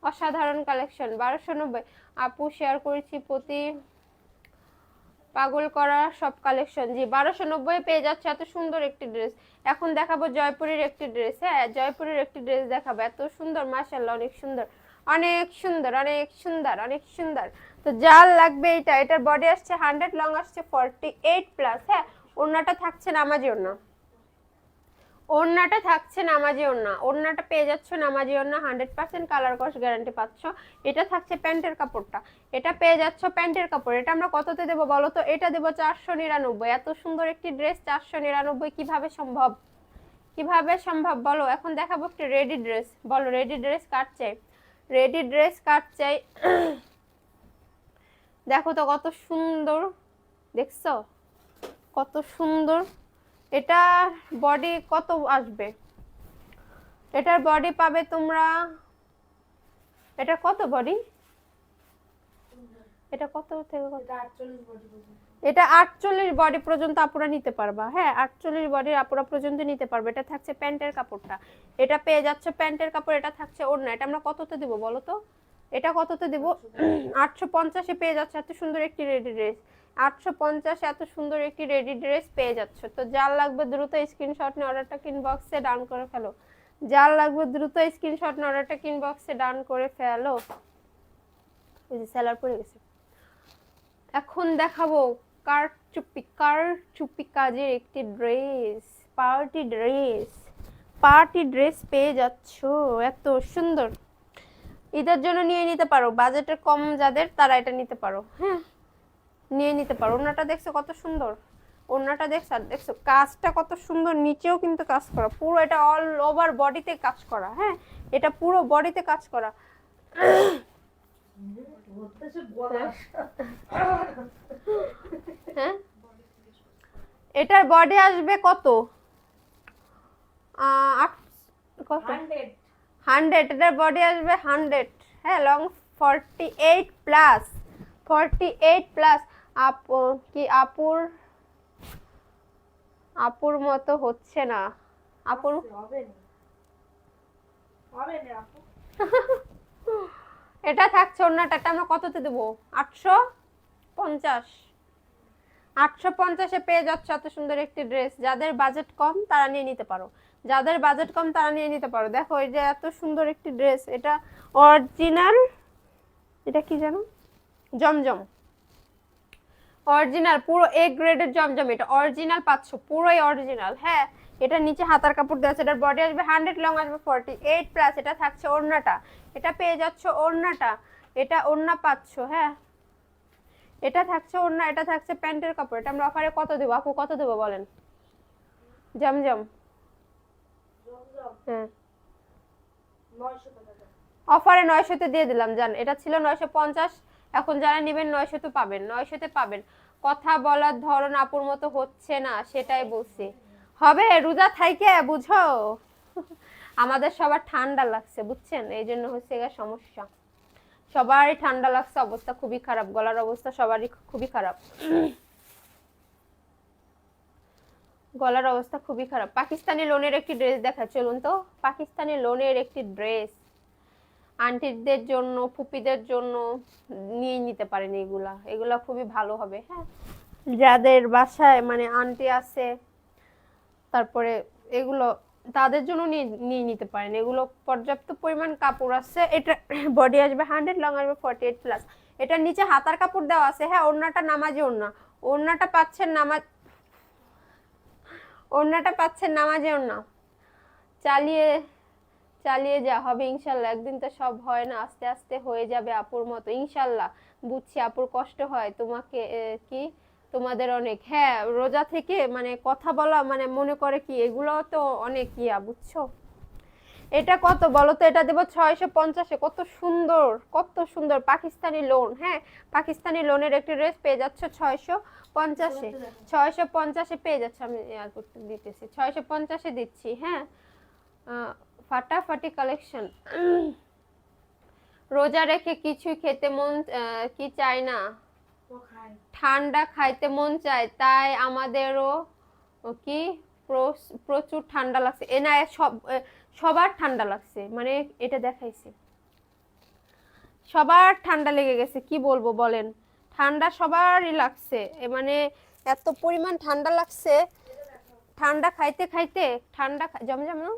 অসাধারণ কালেকশন। 1290 আপু শেয়ার করেছি প্রতি পাগল করা সব কালেকশন। জি 1290 পেয়ে যাচ্ছে এত সুন্দর একটি ড্রেস। এখন দেখাবো জয়পুরের একটি ড্রেস। হ্যাঁ জয়পুরের একটি ড্রেস দেখাবো, এত সুন্দর মাশাআল্লাহ, অনেক সুন্দর অনেক সুন্দর অনেক সুন্দর অনেক সুন্দর। তো যার লাগবে এটা, এটার বডি আসছে 100, লং আসছে 48 প্লাস। হ্যাঁ ওড়নাটা থাকছে নামাজি ওড়না, ওড়নাটা থাকছে নামাজি ওড়না, ওড়নাটা পেয়ে যাচ্ছ নামাজি ওড়না 100% কালার কস গ্যারান্টি পাচ্ছ। এটা থাকছে প্যান্টের কাপড়টা, এটা পেয়ে যাচ্ছ প্যান্টের কাপড়। এটা আমরা কততে দেবো বলো তো? এটা দেবো 499। এত সুন্দর একটি ড্রেস 499 কিভাবে সম্ভব, কিভাবে সম্ভব বলো? এখন দেখাবো একটি রেডি ড্রেস। বলো রেডি ড্রেস কাট চাই, রেডি ড্রেস কাট চাই। দেখো তো কত সুন্দর, দেখছো কত সুন্দর। এটা বডি কত আসবে? এটার বডি পাবে তোমরা, এটা কত বডি, এটা কত থেকে কত? এটা 48 বডি পর্যন্ত আপুরা নিতে পারবা। হ্যাঁ 48 বডির আপুরা পর্যন্ত নিতে পারবে। এটা থাকছে প্যান্টের কাপড়টা, এটা পেয়ে যাচ্ছ প্যান্টের কাপড়। এটা থাকছে ওড়না। এটা আমরা কততে দিব বলো তো? এটা কততে দিব? 850-এ পেয়ে যাচ্ছে এত সুন্দর একটি রেডি ড্রেস। 850 এত সুন্দর একটি রেডি ড্রেস পেয়ে যাচ্ছ। তো যার লাগবে দ্রুত স্ক্রিনশট নিয়ে অর্ডারটা ইনবক্সে ডান করে ফেলো। যার লাগবে দ্রুত স্ক্রিনশট নিয়ে অর্ডারটা ইনবক্সে ডান করে ফেলো। ওই যে সেলার পড়ে গেছে। এখন দেখাবো কারচুপি কাজের একটি dress, party dress. Party dress পেয়ে যাচ্ছ এত সুন্দর। ঈদের জন্য নিয়ে নিতে পারো, বাজেটের কম যাদের তারা এটা নিতে পারো। হ্যাঁ নিয়ে নিতে পারো। ওড়নাটা দেখছো কত সুন্দর, ওড়নাটা দেখছো, আর দেখছো কাজটা কত সুন্দর, নিচেও কিন্তু কাজ করা, পুরো এটা অল ওভার বডিতে কাজ করা। হ্যাঁ এটা পুরো বডিতে কাজ করা। হ্যাঁ এটার বডি আসবে কত? 100। এটার বডি আসবে 100। হ্যাঁ লং 48 প্লাস, 48 প্লাস। আপু কি আপুর, আপুর মতো হচ্ছে না, আপুর হবে না আপু। এটা থাকছে ওড়নাটা, এটা আমরা কততে দেবো? 850। 850-এ পেয়ে যাচ্ছ এত সুন্দর একটি ড্রেস। যাদের বাজেট কম তারা নিয়ে নিতে পারো, যাদের বাজেট কম তারা নিয়ে নিতে পারো। দেখো এই যে এত সুন্দর একটি ড্রেস, এটা অরিজিনাল, এটা কি জানো, জমজম, অরিজিনাল পুরো এ গ্রেডের জমজম। এটা অরিজিনাল পাচ্ছ, পুরোই অরিজিনাল। হ্যাঁ এটা নিচে হাতার কাপড় দেওয়া আছে। এটার বডি আসবে 100, লং আসবে 48 প্লাস। এটা থাকছে ওড়নাটা, এটা পেয়ে যাচ্ছ ওড়নাটা, এটা ওড়না পাচ্ছ। হ্যাঁ এটা থাকছে ওড়না, এটা থাকছে প্যান্টের কাপড়। এটা আমরা অফারে কত দেবো আপু, কত দেবো বলেন? জমজম হ্যাঁ অফারে 900-তে দিয়ে দিলাম জান। এটা ছিল 950, এখন যারা নেবেন 900-তে পাবেন, 900-তে পাবেন। কথা বলার ধরন আপুর মতো হচ্ছে না, সেটাই বলছি। হবে রোজা থাইকে বুঝো। আমাদের সবার ঠান্ডা লাগছে বুঝছেন, এই জন্য হচ্ছে গা সমস্যা। সবারই ঠান্ডা লাগছে, অবস্থা খুবই খারাপ, গলার অবস্থা সবারই খুবই খারাপ, গলার অবস্থা খুবই খারাপ। পাকিস্তানি লোনের একটি ড্রেস দেখা, চলুন তো। পাকিস্তানি লোনের একটি ড্রেস আন্টিদের জন্য, ফুপিদের জন্য নিয়ে নিতে পারেন। এগুলা এগুলা খুবই ভালো হবে। হ্যাঁ যাদের বাসায় মানে আন্টি আছে, তারপরে এগুলো তাদের জন্য নিয়ে নিতে পারেন। এগুলো পর্যাপ্ত পরিমাণ কাপড় আছে। এটা বডি আসবে 100, লং আসবে 48 প্লাস। এটার নিচে হাতার কাপড় দেওয়া আছে। হ্যাঁ ওড়নাটা নামাজি ওড়না, ওড়নাটা পাচ্ছেন নামাজ, ওড়নাটা পাচ্ছেন নামাজি ওড়না। চালিয়ে চালিয়ে যা হবে ইনশাল্লাহ। একদিন তো সব হয় না, আস্তে আস্তে হয়ে যাবে আপুর মতো ইনশাল্লাহ। বুঝছি আপুর কষ্ট হয়, তোমাকে কি তোমাদের অনেক। হ্যাঁ রোজা থেকে মানে কথা বলা মানে মনে করে কি এগুলো তো অনেক ইয়া বুঝছো। এটা কত বলো তো? এটা দেবো 650-এ। কত সুন্দর, কত সুন্দর পাকিস্তানি লোন। হ্যাঁ পাকিস্তানি লোনের একটি ড্রেস পেয়ে যাচ্ছ 650-এ, 650-এ পেয়ে যাচ্ছে। আমি দিতেছি 650-এ দিচ্ছি। হ্যাঁ ফাটাফাটি কালেকশন। রোজা রেখে কিছুই খেতে মন কি চায় না, ঠান্ডা খাইতে মন চায়, তাই আমাদেরও কি প্রচুর ঠান্ডা লাগছে। এ না সবার ঠান্ডা লাগছে, মানে এটা দেখাইছে। সবার ঠান্ডা লেগে গেছে, কি বলবো বলেন, ঠান্ডা সবারই লাগছে, মানে এত পরিমাণ ঠান্ডা লাগছে। ঠান্ডা খাইতে খাইতে জমজম না,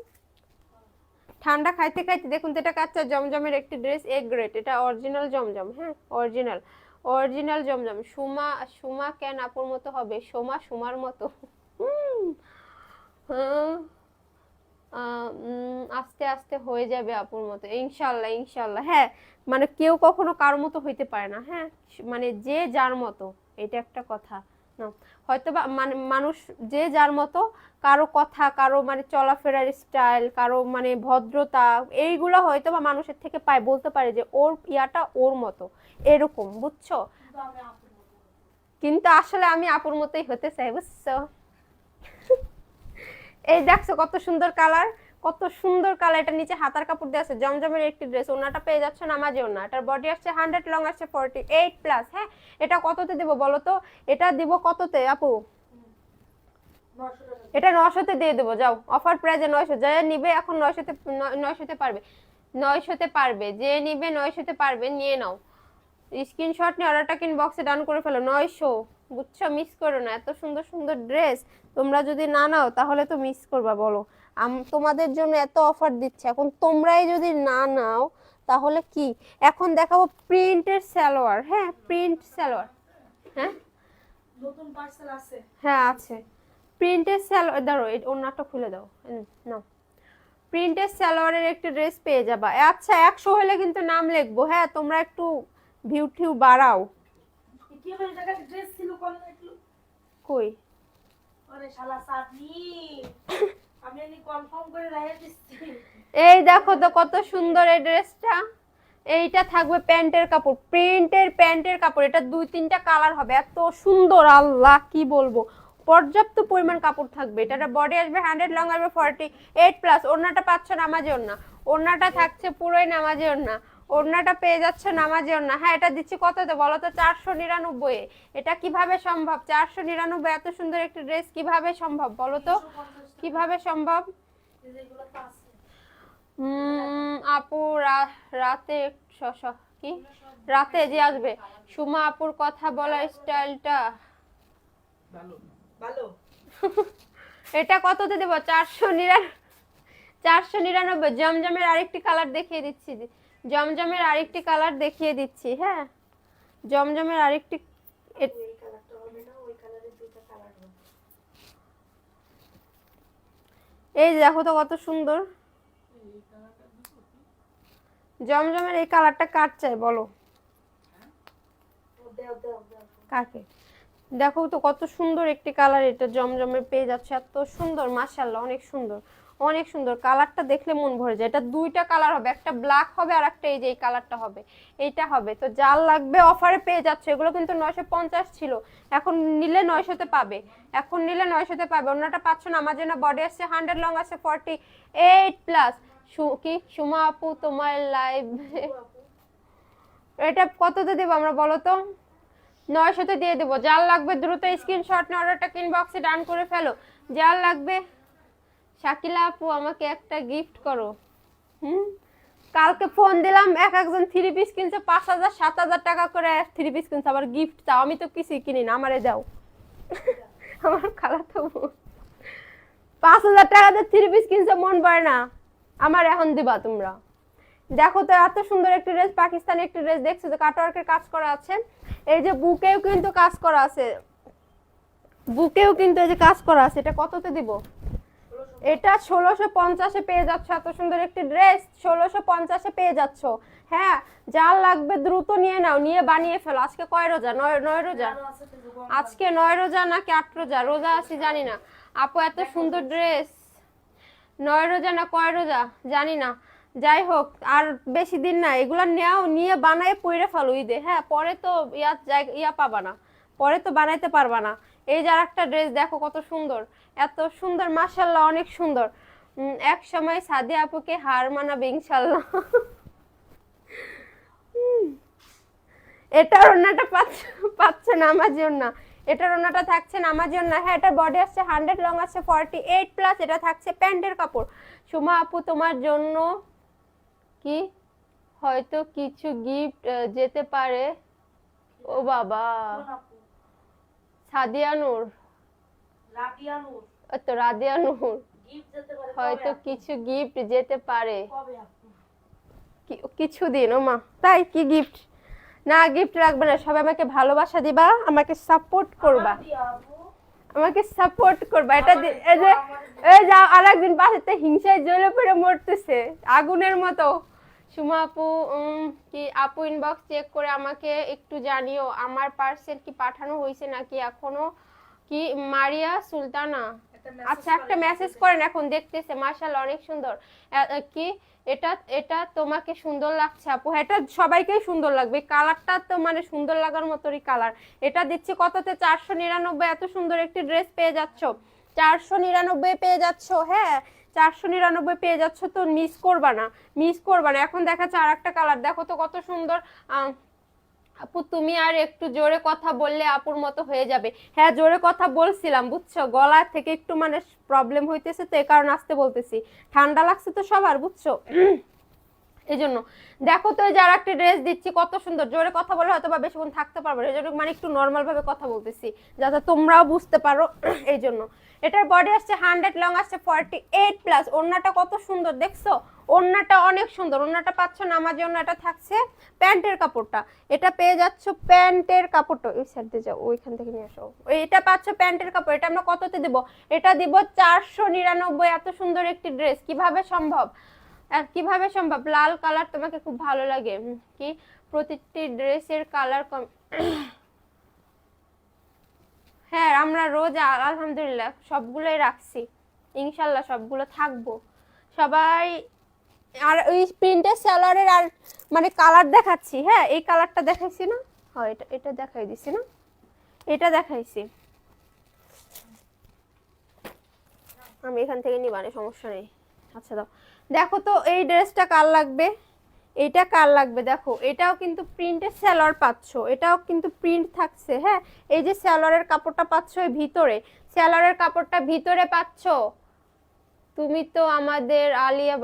ঠান্ডা খাইতে খাইতে দেখুন তো, এটা কাচ্চা জমজমের একটি ড্রেস, এ গ্রেড, এটা অরিজিনাল জমজম, হ্যাঁ অরিজিনাল, অরিজিনাল জমজম। সুমা, সুমা কেন আপুর মতো হবে, সোমা সুমার মতো। হ্যাঁ, আস্তে আস্তে হয়ে যাবে আপুর মতো, ইনশাল্লাহ ইনশাল্লাহ। হ্যাঁ, মানে কেউ কখনো কারোর মতো হইতে পারে না, হ্যাঁ, মানে যে যার মতো, এটা একটা কথা না, হয়তো বা মানে মানুষ যে যার মতো, কারো কথা, কারো মানে চলাফেরার স্টাইল, কারো মানে ভদ্রতা, এইগুলো হয়তো বা মানুষের থেকে পায়, বলতে পারে যে ওর ইয়াটা ওর মতো, এরকম, বুঝছো? কিন্তু আসলে আমি আপুর মতোই হতে চাই, বুঝছো? এই দেখছো কত সুন্দর কালার, কত সুন্দর কালার, এটা নিচে হাতার কাপড় দেওয়া আছে, জমজমের একটি ড্রেস, ওনাটা পেয়ে যাচ্ছে নামাজি ওনা, এটার বডি আসছে 100, লং আসছে 48 প্লাস। হ্যাঁ, এটা কততে দেব বলো তো, এটা দিব কততে আপু? এটা 900-তে দিয়ে দেবো, যাও, অফার প্রাইজে 900, যে নিবে এখন 900-তে, 900-তে পারবে, 900-তে পারবে, যে নিবে 900-তে পারবে, নিয়ে নাও, স্ক্রিনশট নিয়ে অর্ডারটা ইনবক্সে ডান করে ফেলো, 900, বুঝছো? মিস করো না, এত সুন্দর সুন্দর ড্রেস তোমরা যদি না নাও তাহলে তো মিস করবা, বলো। তোমাদের জন্য এত অফার দিচ্ছে, এখন তোমরাই যদি না নাও তাহলে কি। এখন দেখাবো প্রিন্টের সালোয়ার, হ্যাঁ প্রিন্ট সালোয়ার, হ্যাঁ নতুন পার্সেল আছে, হ্যাঁ আছে, প্রিন্টের সালোয়ার, দাঁড়ো ওড়নাটা খুলে দাও, নাও, প্রিন্টের সালোয়ারের একটা ড্রেস পেয়ে যাবা। আচ্ছা 100 হলে কিন্তু নাম লিখবো, হ্যাঁ তোমরা একটু ভিউ টিউ বাড়াও। কি বলে টাকা ড্রেস ছিল কোন একটু কই, আরে শালা সাদনি, আমি এনি কনফার্ম করে রাখা দিচ্ছি। এই দেখো তো কত সুন্দর এই ড্রেসটা, এইটা থাকবে প্যান্টের কাপড়, প্রিন্টের প্যান্টের কাপড়, এটা 2-3টা কালার হবে, এত সুন্দর, আল্লাহ কি বলবো, পর্যাপ্ত পরিমাণ কাপড় থাকবে। এটা বডি আসবে 100, লং আসবে 48 প্লাস। ওড়নাটা পাচ্ছ নামাজি ওড়না, ওড়নাটা থাকছে পুরোই নামাজি ওড়না, ওড়নাটা পেয়ে যাচ্ছে নামাজি ওড়না। হ্যাঁ, এটা দিচ্ছি কততে বলো তো, 499 এ। এটা কিভাবে সম্ভব, 499 এত সুন্দর একটা ড্রেস কিভাবে সম্ভব বলো তো, কিভাবে সম্ভব? আপু রাতে কি রাতে যে আসবে, সুমা আপুর কথা বলার স্টাইলটা ভালো ভালো। এটা কততে দেবো, 499। জমজমের আরেকটি কালার দেখিয়ে দিচ্ছি, জমজমের আরেকটি কালার দেখিয়ে দিচ্ছি, হ্যাঁ জমজমের আরেকটি, এই কালারটা হবে না, ওই কালারের দুটো কালার হবে। এই দেখো তো কত সুন্দর, জমজমের এই কালারটা কার চাই বলো, কাকে? দেখো তো কত সুন্দর একটি কালার, এটা জমজমের পেয়ে যাচ্ছে, এত সুন্দর, মাশাআল্লাহ অনেক সুন্দর, অনেক সুন্দর, কালারটা দেখলে মন ভরে যায়। এটা 2টা কালার হবে, একটা ব্ল্যাক হবে আর একটা এই যে এই কালারটা হবে, এইটা হবে। তো যার লাগবে অফারে পেয়ে যাচ্ছে, এগুলো কিন্তু 950 ছিল, এখন নিলে 900-তে পাবে, এখন নিলে 900-তে পাবে। ওনাটা পাচ্ছ না আমার জন্য, বডি আসছে 100, লং আছে 48 প্লাস। কি সুমা আপু তোমার লাইভ, এটা কততে দেবো আমরা বলো তো, 900-তে দিয়ে দেবো। যার লাগবে দ্রুত স্ক্রিনশট নিয়ে অর্ডারটা ইনবক্সে ডান করে ফেলো, যার লাগবে। শাকিলা আপু আমাকে একটা গিফট করো। কালকে ফোন দিলাম, একজন 3 পিস কিনছে 5000 7000 টাকা করে 3 পিস কিনছে, আবার গিফট চাও, আমি তো কিছুই কিনি না, আমারে দাও। আমার খালা তো 5000 টাকা দিয়ে 3 পিস কিনছে, মন পড়ে না আমার, এখন দিবা তোমরা। দেখো তো এত সুন্দর একটা ড্রেস, পাকিস্তানি একটা ড্রেস, দেখছো তো কাটওয়ার্কের কাজ করা আছে, এই যে বুকেও কিন্তু কাজ করা আছে, বুকেও কিন্তু এই যে কাজ করা আছে। এটা কততে দিব, এটা 1650-এ পেয়ে যাচ্ছ, এত সুন্দর একটি ড্রেস 1650-এ পেয়ে যাচ্ছ। হ্যাঁ, যার লাগবে দ্রুত নিয়ে নাও, নিয়ে বানিয়ে ফেলো। আজকে কয় রোজা, 9 রোজা, আজকে 9 রোজা নাকি 8 রোজা, রোজা আছি জানি না। আপু এত সুন্দর ড্রেস, 9 রোজা না কয় রোজা জানি না, যাই হোক আর বেশি দিন না, এগুলো নেও, নিয়ে বানায় পরে ফেলো ঈদে, হ্যাঁ পরে তো ইয়া পাবা না, পরে তো বানাইতে পারবা না। এই যে আরেকটা ড্রেস দেখো কত সুন্দর, এত সুন্দর, মাশাআল্লাহ অনেক সুন্দর। এক সময় সাদি আপুকে হার মানাবে ইনশাআল্লাহ। এটার ওন্নাটা পাচ্ছে না আমার জন্য, এটার ওন্নাটা থাকছে না আমার জন্য। হ্যাঁ, এটার বডি আসছে 100, লং আছে 48 প্লাস। এটা থাকছে প্যান্টের কাপড়। সুমা আপু তোমার জন্য কি হয়তো কিছু গিফট যেতে পারে। ও বাবা, কোন আপু? সাদিয়া নূর। রাবিয়া নূর। ওই তো রাদিয়া নূর। গিফট যেতে পারে কবে হয়তো আপু? কিছু গিফট যেতে পারে কবে আপু? কিছুদিন। ও মা, তাই কি গিফট? না, গিফট রাখবে না, সবাই আমাকে ভালোবাসা দিবা, আমাকে সাপোর্ট করবা, আমার দিয়া আপু। আমাকে সাপোর্ট করবা। এটা এই যে এই যা আরেকদিন পাশেতে হিংসায় জ্বলে পড়ে মরতেছে আগুনের মতো। সুমা আপু, কি আপু ইনবক্স চেক করে আমাকে একটু জানিও আমার পার্সেল কি পাঠানো হয়েছে নাকি এখনো। কি মারিয়া সুলতানা? আচ্ছা, একটা মেসেজ করেন, এখন দেখতেছে। মাশাআল্লাহ, অনেক সুন্দর। কি এটা এটা তোমাকে সুন্দর লাগছে আপু? এটা সবাইকেই সুন্দর লাগবে, কালারটা তো মানে সুন্দর লাগার মতোই কালার। এটা দিচ্ছি কততে? 499। এত সুন্দর একটি ড্রেস পেয়ে যাচ্ছ, 499 পেয়ে যাচ্ছ। হ্যাঁ, 499 পেয়ে যাচ্ছ, তো মিস করবা না, মিস করবা না। এখন দেখাচ্ছে আর একটা কালার, দেখো তো কত সুন্দর। আপু তুমি আর একটু জোরে কথা বললে আপুর মতো হয়ে যাবে। হ্যাঁ, জোরে কথা বলছিলাম, বুঝছো, গলা থেকে একটু মানে প্রবলেম হইতেছে, তো এই কারণে আসতে বলতেছি। ঠান্ডা লাগছে তো সবার, বুঝছো, এই জন্য। দেখো তো, এই যে আর একটা ড্রেস দিচ্ছি, কত সুন্দর। জোরে কথা বলে হয়তো বা বেশিক্ষণ থাকতে পারবো না, এই জন্য মানে একটু নর্মাল ভাবে কথা বলতেছি যাতে তোমরাও বুঝতে পারো, এই জন্য। এটার বডি আসছে 100, লং আসছে 48+। ওড়নাটা কত সুন্দর দেখছো, ওড়নাটা অনেক সুন্দর। ওড়নাটা পাচ্ছ নামার জন্য, এটা থাকছে প্যান্টের কাপড়টা, এটা পেয়ে যাচ্ছ প্যান্টের কাপড়টা। ওই সাইড দিয়ে যাও, ওইখান থেকে নিয়ে আসো। এটা পাচ্ছ প্যান্টের কাপড়। এটা আমরা কততে দেব? এটা দিব 499। এত সুন্দর একটি ড্রেস কিভাবে সম্ভব? কিভাবে সম্ভব? লাল কালার তোমাকে খুব ভালো লাগে কি? প্রতিটি ড্রেসের কালার কম। হ্যাঁ, আমরা রোজ আলহামদুলিল্লাহ সবগুলোই রাখছি, ইনশাল্লাহ সবগুলো থাকবো সবাই। আর ওই প্রিন্টের সালোয়ারের আর মানে কালার দেখাচ্ছি। হ্যাঁ, এই কালারটা দেখাইছি না? হ্যাঁ, এটা এটা দেখাই দিছি না? এটা দেখাইছি আমি, এখান থেকে নিবানে, সমস্যা নেই। আচ্ছা দাও, দেখো তো এই ড্রেসটা কার লাগবে, এটা কার লাগবে? দেখো, এটাও কিন্তু প্রিন্টের সালোয়ার পাচ্ছ, এটাও কিন্তু প্রিন্ট থাকছে। হ্যাঁ, এই যে সালোয়ারের কাপড়টা পাচ্ছ এই ভিতরে, সালোয়ারের কাপড়টা ভিতরে পাচ্ছ। তুমি তো আমাদের আলিয়া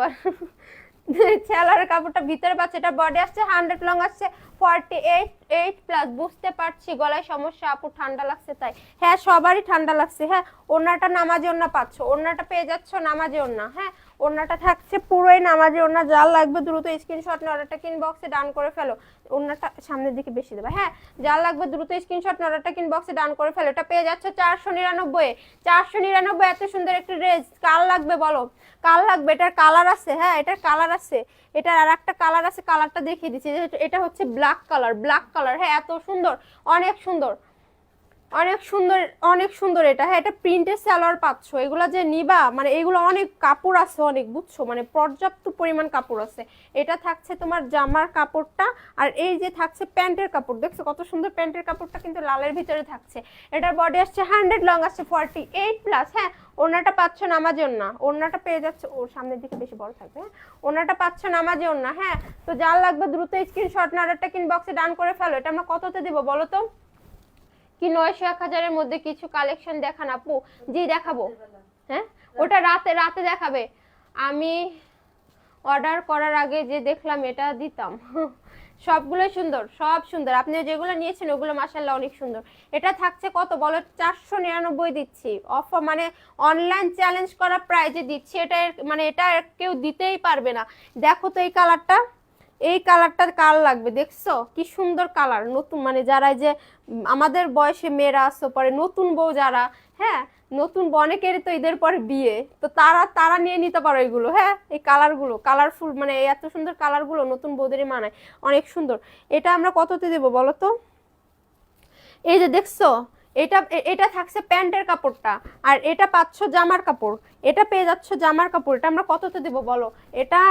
সালোয়ারের কাপড়টা ভিতরে পাচ্ছ। এটা বডি আসছে 100, লং আসছে 48+। বুঝতে পারছি গলায় সমস্যা আপু, ঠান্ডা লাগছে তাই। হ্যাঁ, সবারই ঠান্ডা লাগছে। হ্যাঁ, ওড়নাটা নামাজি ওড়না পাচ্ছ, ওড়নাটা পেয়ে যাচ্ছ নামাজি ওড়না। হ্যাঁ, ওড়নাটা থাকছে পুরোই নামাজি ওড়না। যা লাগবে দ্রুত স্ক্রিনশট নিয়ে অর্ডারটা ইনবক্সে ডান করে ফেলো। ওড়নাটা সামনের দিকে বেশি দেবে। হ্যাঁ, যা লাগবে দ্রুত স্ক্রিনশট নিয়ে অর্ডারটা ইনবক্সে ডান করে ফেলো। এটা পেয়ে যাচ্ছ 499। 499 এত সুন্দর একটা ড্রেস কার লাগবে বলো, কার লাগবে? এটার কালার আছে। হ্যাঁ, এটার কালার আছে, এটার আর একটা কালার আছে, কালারটা দেখিয়ে দিচ্ছি। এটা হচ্ছে ব্ল্যাক কালার, ব্ল্যাক কালার। হ্যাঁ, এত সুন্দর, অনেক সুন্দর, অনেক সুন্দর, অনেক সুন্দর। এটা, হ্যাঁ, এটা প্রিন্টের সালোয়ার পাচ্ছ। এগুলা যে নিবা মানে এগুলো অনেক কাপড় আছে, অনেক, বুঝছো, মানে পর্যাপ্ত পরিমাণ কাপড় আছে। এটা থাকছে তোমার জামার কাপড়টা, আর এই যে থাকছে প্যান্টের কাপড়। দেখছো কত সুন্দর, প্যান্টের কাপড়টা কিন্তু লালের ভিতরে থাকছে। এটার বডি আসছে 100, লং আসছে 48+। হ্যাঁ, ওড়নাটা পাচ্ছ নামাজি ওড়না, ওড়নাটা পেয়ে যাচ্ছে, ওর সামনের দিকে বেশি বড় থাকবে। হ্যাঁ, ওড়নাটা পাচ্ছ নামাজি ওড়না। হ্যাঁ, তো যার লাগবে দ্রুত স্ক্রিনশট না অর্ডারটা ইনবক্সে ডান করে ফেলো। এটা আমরা কততে দিব বলো তো? কি 900-1000-এর মধ্যে কিছু কালেকশন দেখান আপু। জি দেখাবো। হ্যাঁ, ওটা রাতে রাতে দেখাবে। আমি অর্ডার করার আগে যে দেখলাম এটা দিতাম। সবগুলোই সুন্দর, সব সুন্দর। আপনি যেগুলো নিয়েছেন ওগুলো মাশাআল্লাহ অনেক সুন্দর। এটা থাকছে কত বলো? 499 দিচ্ছি অফার, মানে অনলাইন চ্যালেঞ্জ করা প্রাইজে দিচ্ছি। এটা মানে এটা কেউ দিতেই পারবে না। দেখো তো এই কালারটা, এই কালারটা কার লাগবে? দেখছো কি সুন্দর কালার। নতুন মানে যারা যে আমাদের বয়সে মেয়েরা আসো পরে নতুন বউ যারা, হ্যাঁ, নতুন অনেকেরই তো ঈদের পরে বিয়ে, তো তারা তারা নিয়ে নিতে পারো এগুলো। হ্যাঁ, এই কালারগুলো কালারফুল, মানে এত সুন্দর কালারগুলো নতুন বউদেরই মানায়, অনেক সুন্দর। এটা আমরা কততে দেবো বলো তো? এই যে দেখছো, এটা এটা থাকছে প্যান্টের কাপড়টা, আর এটা পাচ্ছ জামার কাপড়। এটা পেয়ে যাচ্ছ জামার কাপড়। এটা আমরা কততে দেবো বলো? এটা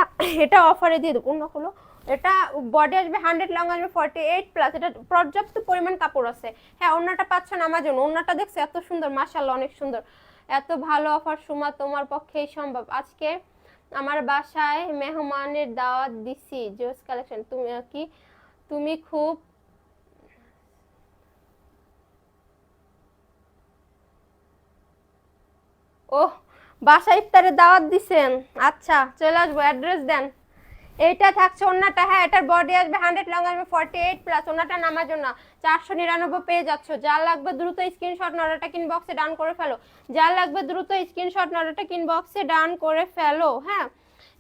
এটা অফারে দিয়ে দেবো। অন্য হলো, এটা বডি আসবে 100, লং আসবে 48+। এটা পর্যাপ্ত পরিমাণ কাপড় আছে। হ্যাঁ, ওড়নাটা পাচ্ছ না আমার জন্য। ওড়নাটা দেখছো এত সুন্দর, মাশাআল্লাহ অনেক সুন্দর। এত ভালো অফার সুমা তোমার পক্ষেই সম্ভব। আজকে আমার বাসায় মেহমানের দাওয়াত দিছি, জোস কালেকশন। তুমি কি তুমি খুব ও বাসায় ইফতারের দাওয়াত দিছেন? আচ্ছা, চলে আসবো, অ্যাড্রেস দেন। এইটা থাকছে ওন্নাটা, হ্যাঁ এটার বডি আসবে 100, লং আসবে 48 প্লাস, ওন্নাটা নামার জন্য 499 পেয়ে যাচ্ছ। যার লাগবে দ্রুত স্ক্রিনশট নরটা ইনবক্সে ডান করে ফেলো, যার লাগবে দ্রুত স্ক্রিনশট নরটা ইনবক্সে ডান করে ফেলো। হ্যাঁ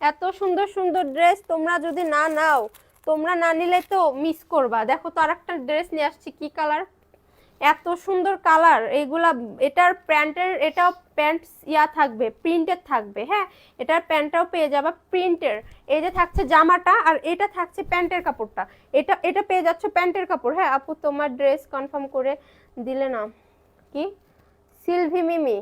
এত সুন্দর সুন্দর ড্রেস তোমরা যদি না নাও, তোমরা না নিলে তো মিস করবা। দেখো তো আরেকটা ড্রেস নিয়ে আসছি, কি কালার, এত সুন্দর কালার এইগুলা। এটার প্যান্টের, এটাও প্যান্ট ইয়া থাকবে, প্রিন্টের থাকবে। হ্যাঁ এটার প্যান্টটাও পেয়ে যাবে প্রিন্টের। এই যে থাকছে জামাটা, আর এটা থাকছে প্যান্টের কাপড়টা। এটা এটা পেয়ে যাচ্ছে প্যান্টের কাপড়। হ্যাঁ আপু তোমার ড্রেস কনফার্ম করে দিলে না কি? সিলভি মিমি,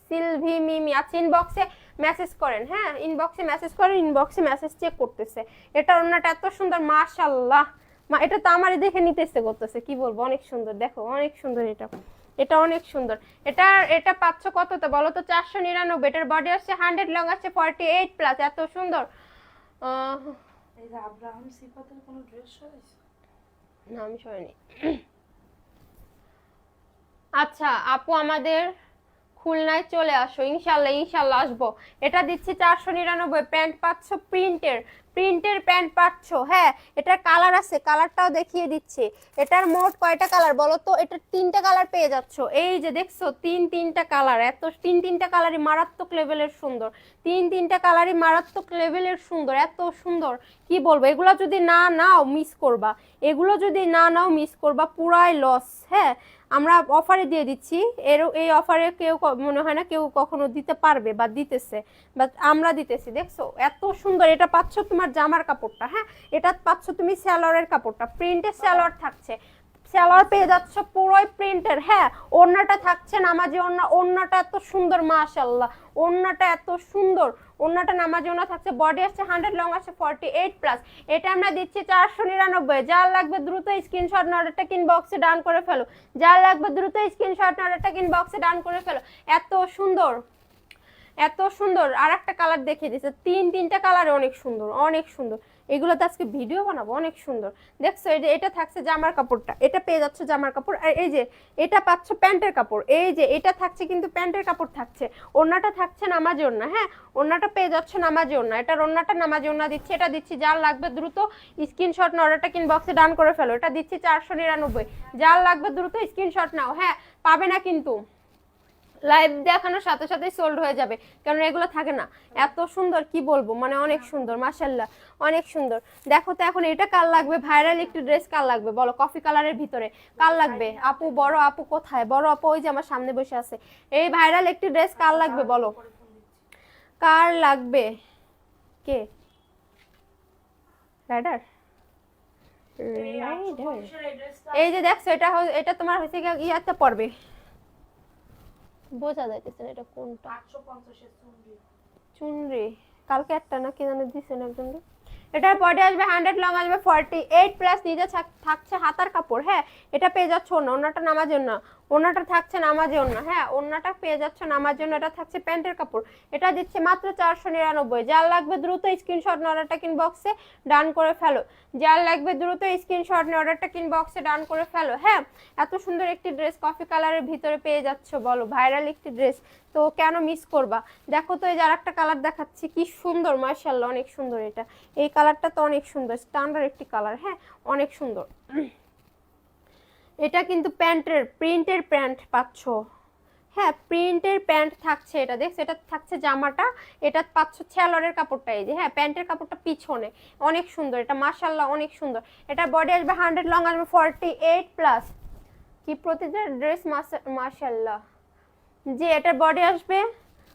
সিলভি মিমি আচ্ছা, ইনবক্সে মেসেজ করেন। হ্যাঁ ইনবক্সে মেসেজ করেন, ইনবক্সে মেসেজ চেক করতেছে। এটা ওন্নাটা এত সুন্দর মাশাআল্লাহ, মা এটা তো আমারই দেখে নিতে ইচ্ছে করতেছে, কি বলবো, অনেক সুন্দর। দেখো অনেক সুন্দর এটা, এটা অনেক সুন্দর। এটা এটা পাচ্ছ কততে বলো তো? 499। এটার বডি আসছে 100, লং আসছে 48 প্লাস। এত সুন্দর। এই যে আব্রাহাম সিফাতের কোনো ড্রেস সরাইছে? না আমি সরাইনি। আচ্ছা আপু আমাদের খুলনায় চলে আসো, ইনশাল্লাহ ইনশাল্লাহ আসবো। এটা দিচ্ছি 499, প্যান্ট পাচ্ছ প্রিন্টের, প্রিন্টের প্যান্ট পাচ্ছ। হ্যাঁ এটার কালার আছে, কালারটাও দেখিয়ে দিচ্ছি। এটার মোট কয়টা কালার বলো তো? এটার 3টা কালার পেয়ে যাচ্ছ। এই যে দেখছো তিনটা কালার, এত তিনটা কালারই মারাত্মক লেভেলের সুন্দর, তিনটা কালারই মারাত্মক লেভেলের সুন্দর, এত সুন্দর কি বলবো। এগুলো যদি না নাও মিস করবা, এগুলো যদি না নাও মিস করবা, পুরাই লস। হ্যাঁ আমরা অফারে দিয়ে দিচ্ছি, এই অফারে কেউ মনে হয় না কেউ কখনো দিতে পারবে বা দিতেছে, বাট আমরা দিতেছি। দেখছো এত সুন্দর। এটা পাচ্ছ তোমার জামার কাপড়টা, হ্যাঁ এটা পাচ্ছ তুমি সালোয়ারের কাপড়টা, প্রিন্টের সালোয়ার থাকছে, সালোয়ার পেয়ে যাচ্ছ পুরোই প্রিন্টের। হ্যাঁ ওড়নাটা থাকছে নামাজি ওড়না, ওড়নাটা এত সুন্দর মাশাআল্লাহ, ওড়নাটা এত সুন্দর, ওড়নাটা নামাজি ওড়না থাকছে। বডি আসছে 100, লং আসছে 48 প্লাস। এটা আমরা দিচ্ছি 499। যার লাগবে দ্রুত স্ক্রিনশট নরটা ইনবক্সে ডান করে ফেলো, যার লাগবে দ্রুত স্ক্রিনশট নরটা ইনবক্সে ডান করে ফেলো। এত সুন্দর, এত সুন্দর। আর একটা কালার দেখিয়ে দিচ্ছে, তিনটা কালারে অনেক সুন্দর, অনেক সুন্দর। এগুলোতে আজকে ভিডিও বানাবো, অনেক সুন্দর। দেখছো এই যে এটা থাকছে জামার কাপড়টা, এটা পেয়ে যাচ্ছে জামার কাপড়। আর এই যে এটা পাচ্ছ প্যান্টের কাপড়, এই যে এটা থাকছে কিন্তু প্যান্টের কাপড় থাকছে। ওড়নাটা থাকছে নামাজি ওড়না, হ্যাঁ ওড়নাটা পেয়ে যাচ্ছে নামাজি ওড়না। এটার ওড়নাটা নামাজি ওড়না দিচ্ছি। এটা দিচ্ছি যার লাগবে দ্রুত স্ক্রিনশট নরটা ইনবক্সে ডান করে ফেলো। এটা দিচ্ছি 499। যার লাগবে দ্রুত স্ক্রিনশট নাও। হ্যাঁ পাবে না কিন্তু, লাইভ দেখানোর সাথে সাথেই সোল্ড হয়ে যাবে, কারণ এগুলো থাকে না। এত সুন্দর কি বলবো, মানে অনেক সুন্দর মাশাআল্লাহ, অনেক সুন্দর। দেখো তো এখন এটা কার লাগবে? ভাইরাল একটি ড্রেস কার লাগবে বলো? কফি কালারের ভিতরে কার লাগবে? আপু বড় আপু কোথায়? বড় আপু ওই যে আমার সামনে বসে আছে। এই ভাইরাল একটি ড্রেস কার লাগবে বলো? কার লাগবে? কে রাইডার? এই যে দেখছো এটা এটা তোমার হয়েছে ইয়াতে পড়বে, বোঝা যাইতেছে না এটা কোনটা। 850 এর চুনরি কালকে একটা না কি জানি দিছেন একজন। এটার বডি আসবে 100, লং আসবে 48 প্লাস। নিচে থাকছে হাতার কাপড়। হ্যাঁ এটা পেয়ে যাচ্ছ ওড়না, ওড়নাটা নামার জন্য, ওড়নাটা থাকছে নামার জন্য। হ্যাঁ ওড়নাটা পেয়ে যাচ্ছ নামার জন্য। এটা থাকছে প্যান্টের কাপড়। এটা দিচ্ছে মাত্র 499। যার লাগবে দ্রুত স্ক্রিনশট অর্ডারটা ইনবক্সে ডান করে ফেলো, যার লাগবে দ্রুত স্ক্রিনশট অর্ডারটা ইনবক্সে ডান করে ফেলো। হ্যাঁ এত সুন্দর একটি ড্রেস কফি কালারের ভিতরে পেয়ে যাচ্ছ, বলো ভাইরাল একটি ড্রেস, তো কেন মিস করবা? দেখো তো এই যে আরেকটা কালার দেখাচ্ছি, কি সুন্দর মাশাআল্লাহ, অনেক সুন্দর। এটা এই কালারটা তো অনেক সুন্দর, স্ট্যান্ডার্ড একটি কালার। হ্যাঁ অনেক সুন্দর। এটা কিন্তু প্যান্টের, প্রিন্টের প্যান্ট পাচ্ছ। হ্যাঁ প্রিন্টের প্যান্ট থাকছে, এটা দেখছো, এটা থাকছে জামাটা, এটা পাচ্ছ ছেলরের কাপড়টা। এই যে হ্যাঁ প্যান্টের কাপড়টা পিছনে, অনেক সুন্দর এটা মাশাআল্লাহ, অনেক সুন্দর। এটা বডি আসবে 100, লং আসবে 48 প্লাস। কি প্রতিটা ড্রেস মাশাআল্লাহ। যে এটার বডি আসবে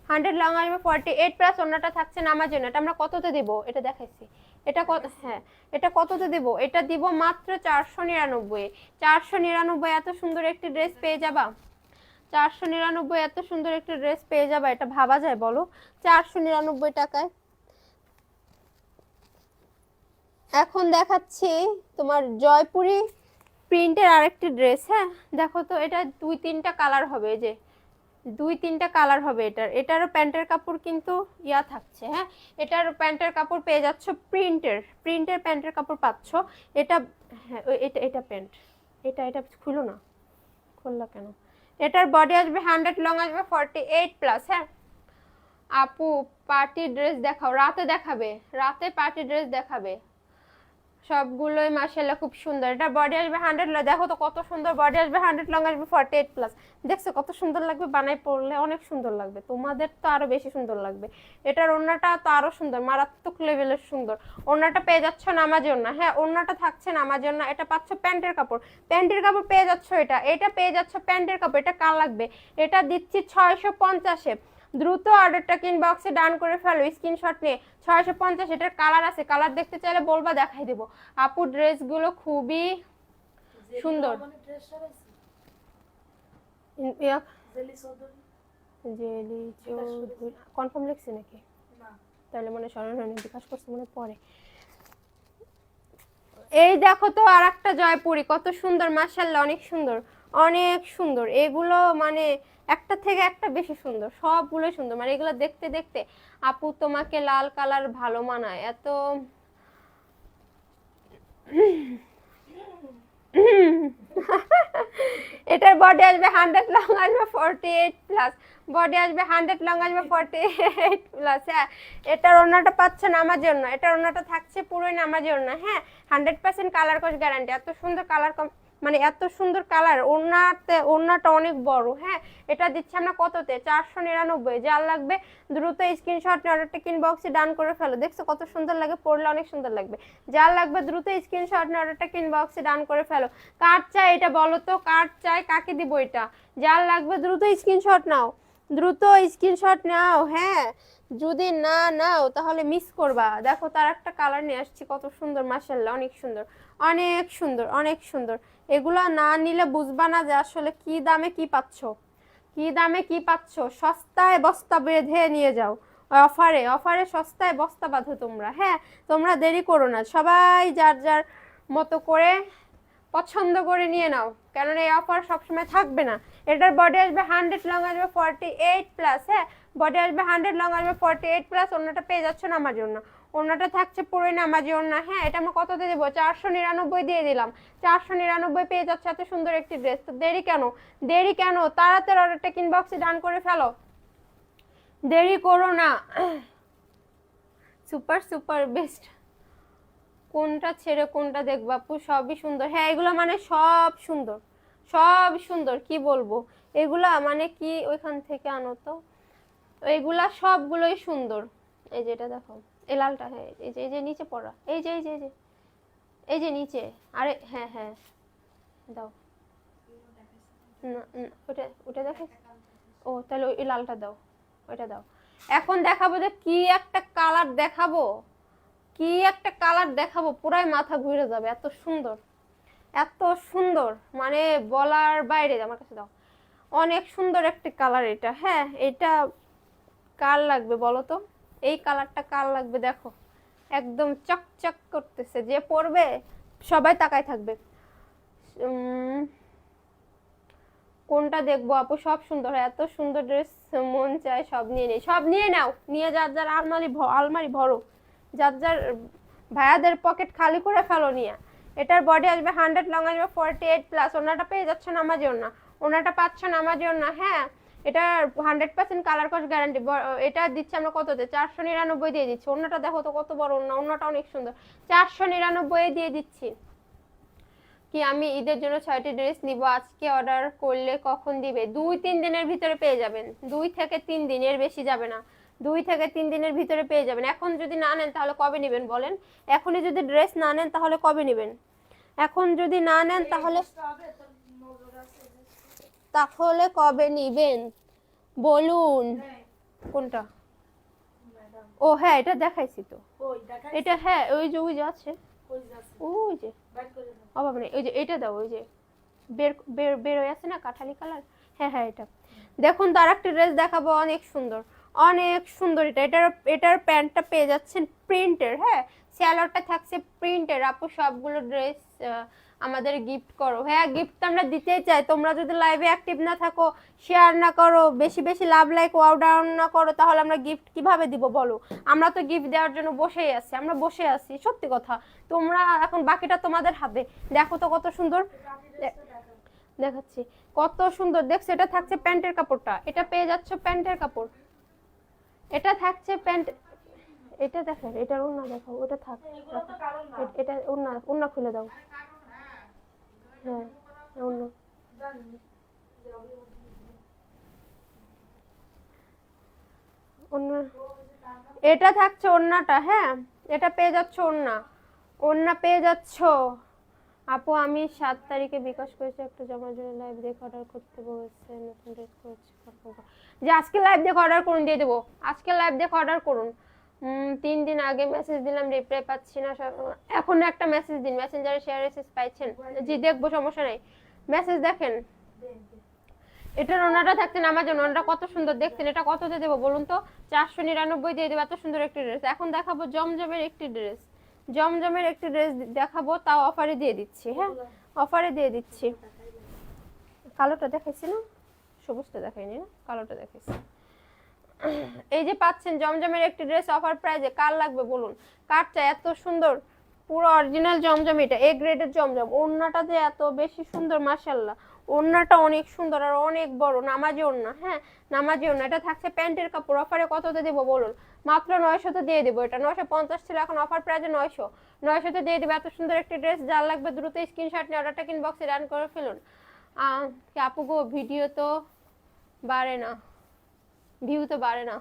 100, লং আসবে 48 প্লাস। ওড়নাটা থাকছে নামার জন্য। এটা আমরা কততে দেব? এটা দেখাইছি। এটা কত? হ্যাঁ এটা কততে দেব? এটা দিব মাত্র 499। 499 এত সুন্দর একটি ড্রেস পেয়ে যাবা, 499 এত সুন্দর একটি ড্রেস পেয়ে যাবা। এটা ভাবা যায় বলো 499 টাকায়? এখন দেখাচ্ছি তোমার জয়পুরি প্রিন্টের আরেকটি ড্রেস। হ্যাঁ দেখো তো এটা 2-3টা কালার হবে, এই যে 2-3টা কালার হবে। এটারও প্যান্টের কাপড় কিন্তু ইয়া থাকছে। হ্যাঁ এটার প্যান্টের কাপড় পেয়ে যাচ্ছ প্রিন্টের, প্রিন্টের প্যান্টের কাপড় পাচ্ছ। এটা হ্যাঁ এটা প্যান্ট, এটা খুলো না, খুললা কেন? এটার বডি আসবে 100, লং আসবে 48 প্লাস। হ্যাঁ আপু পার্টি ড্রেস দেখাও, রাতে দেখাবে, রাতে পার্টি ড্রেস দেখাবে। সবগুলোই মাশাআল্লাহ খুব সুন্দর। এটা বডি আসবে 100, দেখো তো কত সুন্দর বডি আসবে 100, লং আসবে 48 প্লাস। দেখছো কত সুন্দর লাগবে, বানাই পরলে অনেক সুন্দর লাগবে, তোমাদের তো আরো বেশি সুন্দর লাগবে। এটার ওড়নাটা তো আরো সুন্দর, মারাত্মক লেভেলের সুন্দর। ওড়নাটা পেয়ে যাচ্ছ নামার জন্য, হ্যাঁ ওড়নাটা থাকছে নামার জন্য। এটা পাচ্ছ প্যান্টের কাপড়, প্যান্টের কাপড় পেয়ে যাচ্ছ, এটা পেয়ে যাচ্ছ প্যান্টের কাপড়। এটা কার লাগবে? এটা দিচ্ছি 650-এ। দ্রুত অর্ডারটা ইনবক্সে ডান করে ফেলো স্ক্রিনশট নিয়ে। 650, এটার কালার আছে, কালার দেখতে চাইলে বলবা, দেখাই দেবো। আপু ড্রেসগুলো খুবই সুন্দর। জেলি চৌধুরী কনফার্ম লিখছে নাকি? তাহলে মনে স্মরণ বিকাশ করছে মনে পড়ে। এই দেখো তো আর একটা জয়পুরি, কত সুন্দর মাশাআল্লাহ, অনেক সুন্দর, অনেক সুন্দর। এগুলো মানে একটা থেকে একটা বেশি সুন্দর, সবগুলো সুন্দর। মানে এগুলো দেখতে দেখতে আপু তোমাকে লাল কালার ভালো মানায় এত। এটার বডি আসবে 100, লং আসবে 48 প্লাস। বডি আসবে 100, লং আসবে 48 প্লাস। হ্যাঁ এটার ওড়নাটা পাচ্ছেন আমার জন্য, এটার ওড়নাটা থাকছে পুরোই নামার জন্য। হ্যাঁ 100% কালার কস গ্যারান্টি। এত সুন্দর কালার, মানে এত সুন্দর কালার। ওড়নাটা অনেক বড়। হ্যাঁ এটা দিচ্ছি আমরা কততে? 499। যার লাগবে দ্রুত স্ক্রিনশট নিয়ে অর্ডারটা ইনবক্সে ডান করে ফেলো। দেখছো কত সুন্দর লাগে, পরলে অনেক সুন্দর লাগবে। যার লাগবে দ্রুত স্ক্রিনশট নিয়ে অর্ডারটা ইনবক্সে ডান করে ফেলো। কার চাই এটা বলো তো, কার চাই, কাকে দিব এটা? যার লাগবে দ্রুত স্ক্রিনশট নাও, দ্রুত স্ক্রিনশট নাও। হ্যাঁ যদি না নাও তাহলে মিস করবা। দেখো তার একটা কালার নিয়ে আসছি, কত সুন্দর মাশাআল্লাহ, অনেক সুন্দর, অনেক সুন্দর, অনেক সুন্দর। এগুলা না নিলে বুঝবা না যে আসলে কি দামে কি পাচ্ছ, কি দামে কি পাচ্ছ। সস্তায় বস্তা বেঁধে নিয়ে যাও, অফারে অফারে সস্তায় বস্তা বাঁধো তোমরা। হ্যাঁ তোমরা দেরি করো না, সবাই যার যার মতো করে পছন্দ করে নিয়ে নাও, কেননা এই অফার সবসময় থাকবে না। এটার বডি আসবে 100, লং আসবে 48 প্লাস। হ্যাঁ বডি আসবে 100, লং আসবে 48 প্লাস। অন্যটা পেয়ে যাচ্ছ না আমার জন্য, অন্যটা থাকছে পুরোই নামাজি ওড়না। হ্যাঁ এটা আমরা কততে দেবো? 499 দিয়ে দিলাম। 499 পেয়ে যাচ্ছে এত সুন্দর একটি ড্রেস। তো দেরি কেন, দেরি কেন? তাড়াতাড়ি অর্ডারটা ইনবক্সে ডান করে ফেলো, দেরি করো না। সুপার সুপার বেস্ট, কোনটা ছেড়ে কোনটা দেখবো আপু? সবই সুন্দর। হ্যাঁ এগুলো মানে সব সুন্দর, সব সুন্দর, কি বলবো। এগুলা মানে কি ওইখান থেকে আনো তো, এগুলা সবগুলোই সুন্দর। এই যে এটা দেখো, এই লালটা, হ্যাঁ এই যে নিচে পড়া, এই যে এই যে এই যে এই যে নিচে। আরে হ্যাঁ হ্যাঁ দাও না, ওটা ওটা দেখো। ও তাহলে ওই লালটা দাও, ওইটা দাও। এখন দেখাবো যে কি একটা কালার দেখাবো, কি একটা কালার দেখাবো, পুরাই মাথা ঘুরে যাবে, এত সুন্দর, এত সুন্দর, মানে বলার বাইরে। আমার কাছে দাও, অনেক সুন্দর একটা কালার এটা। হ্যাঁ এটা কার লাগবে বলো তো, এই কালারটা কার লাগবে? দেখো একদম চকচক করতেছে, যে পরবে সবাই তাকায় থাকবে। কোনটা দেখবো আপু? সব সুন্দর, এত সুন্দর ড্রেস মন চায় সব নিয়ে নেই, সব নিয়ে নাও, নিয়ে যার যার আলমারি ভরো, যার যার ভাইয়াদের পকেট খালি করে ফেলো নিয়ে। এটার বডি আসবে 100, লং আসবে 48 প্লাস। ওনাটা পেয়ে যাচ্ছে না আমার জন্য, ওনাটা পাচ্ছ না আমার জন্য। হ্যাঁ এটা 100% কালার কস গ্যারান্টি। এটা দিচ্ছে আমরা কততে? 499 দিয়ে দিচ্ছি। ওনাটা দেখো তো কত বড় ওনা, ওনাটা অনেক সুন্দর, 499 দিয়ে দিচ্ছি। কি আমি ঈদের জন্য 6টি ড্রেস নিব, আজকে অর্ডার করলে কখন দিবে? 2-3 দিনের ভিতরে পেয়ে যাবেন, 2 থেকে 3 দিন, এর বেশি যাবে না। 2 থেকে 3 দিনের ভিতরে পেয়ে যাবেন। এখন যদি না নেন তাহলে কবে নেবেন বলেন? এখনই যদি ড্রেস না নেন তাহলে কবে নেবেন? এখন যদি না নেন তাহলে তাহলে কবে নিবেন বলুন? কোনটা? ও হ্যাঁ এটা দেখাইছি তো, এটা হ্যাঁ ওই যে আছে, ওই যে অভাব নেই, ওই যে এটা দাও, ওই যে বের হয়ে আছে না কাঠালি কালার। হ্যাঁ হ্যাঁ এটা দেখুন। তো আরেকটা ড্রেস দেখাবো, অনেক সুন্দর, অনেক সুন্দর। এটার প্যান্টটা পেয়ে যাচ্ছেন প্রিন্টের। হ্যাঁ স্যালোয়ারটা থাকছে প্রিন্টের। আপু সবগুলো ড্রেস আমাদের গিফট করো। হ্যাঁ গিফট তো আমরা দিতেই চাই, তোমরা যদি লাইভে অ্যাক্টিভ না থাকো, শেয়ার না করো, বেশি বেশি লাভ লাইক ওয়াও ডাউন না করো, তাহলে আমরা গিফট কিভাবে দিব বলো? আমরা তো গিফট দেওয়ার জন্য বসেই আছি, আমরা বসে আছি, সত্যি কথা। তোমরা এখন বাকিটা তোমাদের হাতে। দেখো তো কত সুন্দর, দেখাচ্ছি কত সুন্দর। দেখছো এটা থাকছে প্যান্টের কাপড়টা, এটা পেয়ে যাচ্ছ প্যান্টের কাপড়, এটা থাকছে প্যান্ট, এটা দেখেন, এটার ওড়না দেখো, ওটা থাক, এগুলো তো কারণ না এটা ওড়না, ওড়না খুলে দাও। হ্যাঁ ওড়না, জানি ওড়না, এটা থাকছে ওড়নাটা। হ্যাঁ এটা পেয়ে যাচ্ছ ওড়না, ওড়না পেয়ে যাচ্ছ। আপু আমি 7 তারিখে বিকাশ করেছি একটা জমার জন্য, লাইভ দেখে অর্ডার করতে বলেছে, নতুন ড্রেস করেছি, যে আজকে লাইভ দেখে অর্ডার করুন, দিয়ে দেবো। আজকে লাইভ দেখে অর্ডার করুন। 3 দিন আগে মেসেজ দিলাম, রিপ্লাই পাচ্ছি না। এখন একটা মেসেজ দিন, মেসেঞ্জারে শেয়ার মেসেজ পাইছেন? জি দেখবো, সমস্যা নেই, মেসেজ দেখেন। এটার ওনাটা থাকতেন আমার জন্য, ওনাটা কত সুন্দর দেখছেন। এটা কততে দেবো বলুন তো? 499 দিয়ে দেবো। এত সুন্দর একটি ড্রেস। এখন দেখাবো জমজমের একটি ড্রেস, জমজমের একটি ড্রেস দেখাবো, তাও অফারে দিয়ে দিচ্ছি। হ্যাঁ অফারে দিয়ে দিচ্ছি। কালোটা দেখাইছি না, সবুজটা দেখাইনি না, কালোটা দেখাইছি। এই যে পাচ্ছেন জমজমের একটি ড্রেস অফার প্রাইজে। কার লাগবে বলুন, কার চাই? এত সুন্দর পুরো অরিজিনাল জমজম, এটা এ গ্রেডের জমজম। ওড়নাটা যে এত বেশি সুন্দর, মাশাআল্লাহ, ওড়নাটা অনেক সুন্দর আর অনেক বড়, নামাজি ওড়না। হ্যাঁ নামাজি ওড়না। এটা থাকছে প্যান্টের কাপড়। অফারে কততে দেবো বলুন? মাত্র 900 দিয়ে দেবো। এটা 950 ছিল, এখন অফার প্রাইজে 900 দিয়ে দেবো। এত সুন্দর একটি ড্রেস, যার লাগবে দ্রুত স্ক্রিনশট নিয়ে অর্ডারটা ইনবক্সে রান করে ফেলুন। আপু গো ভিডিও তো বাড়ে না, ভিউ তো বাড়ে না।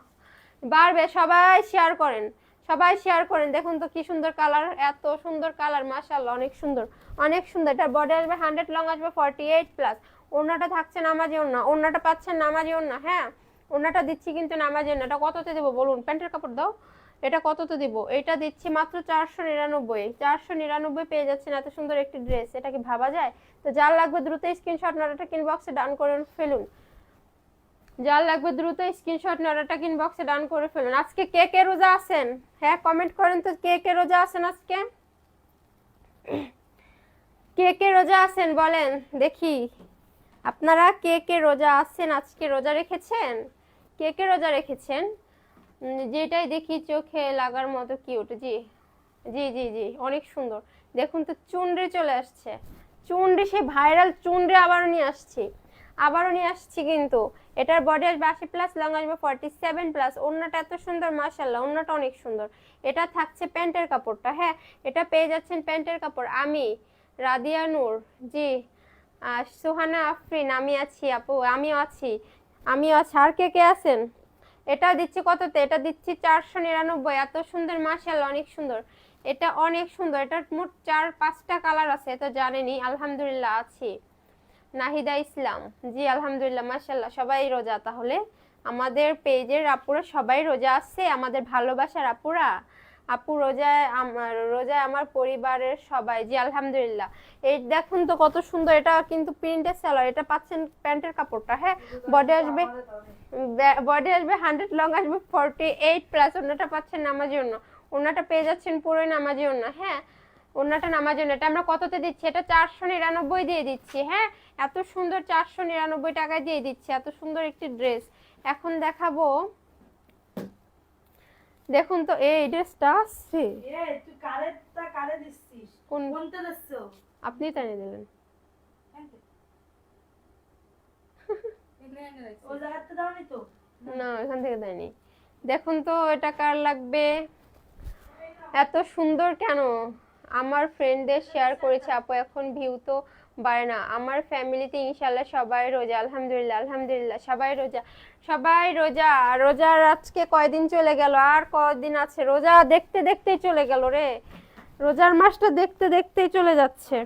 বাড়বে, সবাই শেয়ার করেন, সবাই শেয়ার করেন। দেখুন তো কি সুন্দর কালার, এত সুন্দর কালার, মাশাআল্লাহ, অনেক সুন্দর, অনেক সুন্দর। এটা বডি আসবে 100, লং আসবে 48+। ওড়নাটা থাকছে নামাজি ওড়না, ওড়নাটা পাচ্ছেন নামাজি ওড়না। হ্যাঁ ওড়নাটা দিচ্ছি কিন্তু নামাজি ওড়না। এটা কততে দেবো বলুন? প্যান্টের কাপড় দাও। এটা কততে দিব? এটা দিচ্ছি মাত্র 499। 499 পেয়ে যাচ্ছেন এত সুন্দর একটি ড্রেস। এটা কি ভাবা যায়? তো যার লাগবে দ্রুত স্ক্রিনশট অর্ডারটা ইনবক্সে ডান করে ফেলুন। যার লাগবে দ্রুত স্ক্রিনশট অর্ডারটা ইনবক্সে ডান করে ফেলুন। আজকে কে কে রোজা আছেন? হ্যাঁ কমেন্ট করেন তো, কে কে রোজা আছেন আজকে? কে কে রোজা আছেন বলেন দেখি। আপনারা কে কে রোজা আছেন? আজকে রোজা রেখেছেন? কে কে রোজা রেখেছেন? যেটাই দেখি চোখে লাগার মতো কিউট। জি জি জি জি, অনেক সুন্দর। দেখুন তো চুনরি চলে আসছে, চুনরি, সে ভাইরাল চুনরি আবারও নিয়ে আসছি কিন্তু। এটার বডি আসবে 80+, লং আসবে 47+। ওড়নাটা এত সুন্দর, মাশাআল্লাহ, ওড়নাটা অনেক সুন্দর। এটা থাকছে প্যান্টের কাপড়টা। হ্যাঁ এটা পেয়ে যাচ্ছেন প্যান্টের কাপড়। আমি রাদিয়া নূর, জি সুহানা আফরিন, আমি আছি আপু, আমিও আছি। আর কে কে আছেন? এটা দিচ্ছি কততে? এটা দিচ্ছি 499। এত সুন্দর, মাশাআল্লাহ, অনেক সুন্দর। এটা অনেক সুন্দর। এটার মোট 4-5টা কালার আছে, এটা জানেনই। আলহামদুলিল্লাহ আছি। নাহিদা ইসলাম, জি আলহামদুলিল্লাহ, মাশাআল্লাহ, সবাই রোজা। তাহলে আমাদের পেজের আপুরা সবাই রোজা আছে, আমাদের ভালোবাসার আপুরা। আপু রোজায় আমার পরিবারের সবাই, জি আলহামদুলিল্লাহ। এই দেখুন তো কত সুন্দর। এটা কিন্তু প্রিন্টের সালোয়ার। এটা পাচ্ছেন প্যান্টের কাপড়টা। হ্যাঁ বডি আসবে 100, লং আসবে 48+। ওড়নাটা পাচ্ছেন নামাজি ওড়না। ওড়নাটা পেয়ে যাচ্ছেন পুরোই নামাজি ওড়না। হ্যাঁ ওড়নাটা নামাজি ওড়না। এটা আমরা কততে দিচ্ছি? এটা 499 দিয়ে দিচ্ছি। হ্যাঁ এত সুন্দর, 499 টাকায় দিয়ে দিচ্ছি এত সুন্দর একটি ড্রেস। এখন দেখাবো, দেখুন তো এই ড্রেসটা আছে। তুই কারে দিচ্ছিস? কোনটা দিচ্ছ? আপনি টানিয়ে দিলেন। ওই জায়গাতে দাওনি তো? না এখান থেকে দেয়নি। দেখুন তো এটা কার লাগবে? এত সুন্দর কেন? আমার ফ্রেন্ডদের শেয়ার করেছে আপু, এখন ভিউ তো বাড়ে না। আমার ফ্যামিলিতে ইনশাআল্লাহ সবাই রোজা, আলহামদুলিল্লাহ আলহামদুলিল্লাহ, সবাই রোজা, সবাই রোজা। রোজার আজকে কয়দিন চলে গেল, আর কয়দিন আছে? রোজা দেখতে দেখতেই চলে গেল রে, রোজার মাসটা দেখতে দেখতেই চলে যাচ্ছে।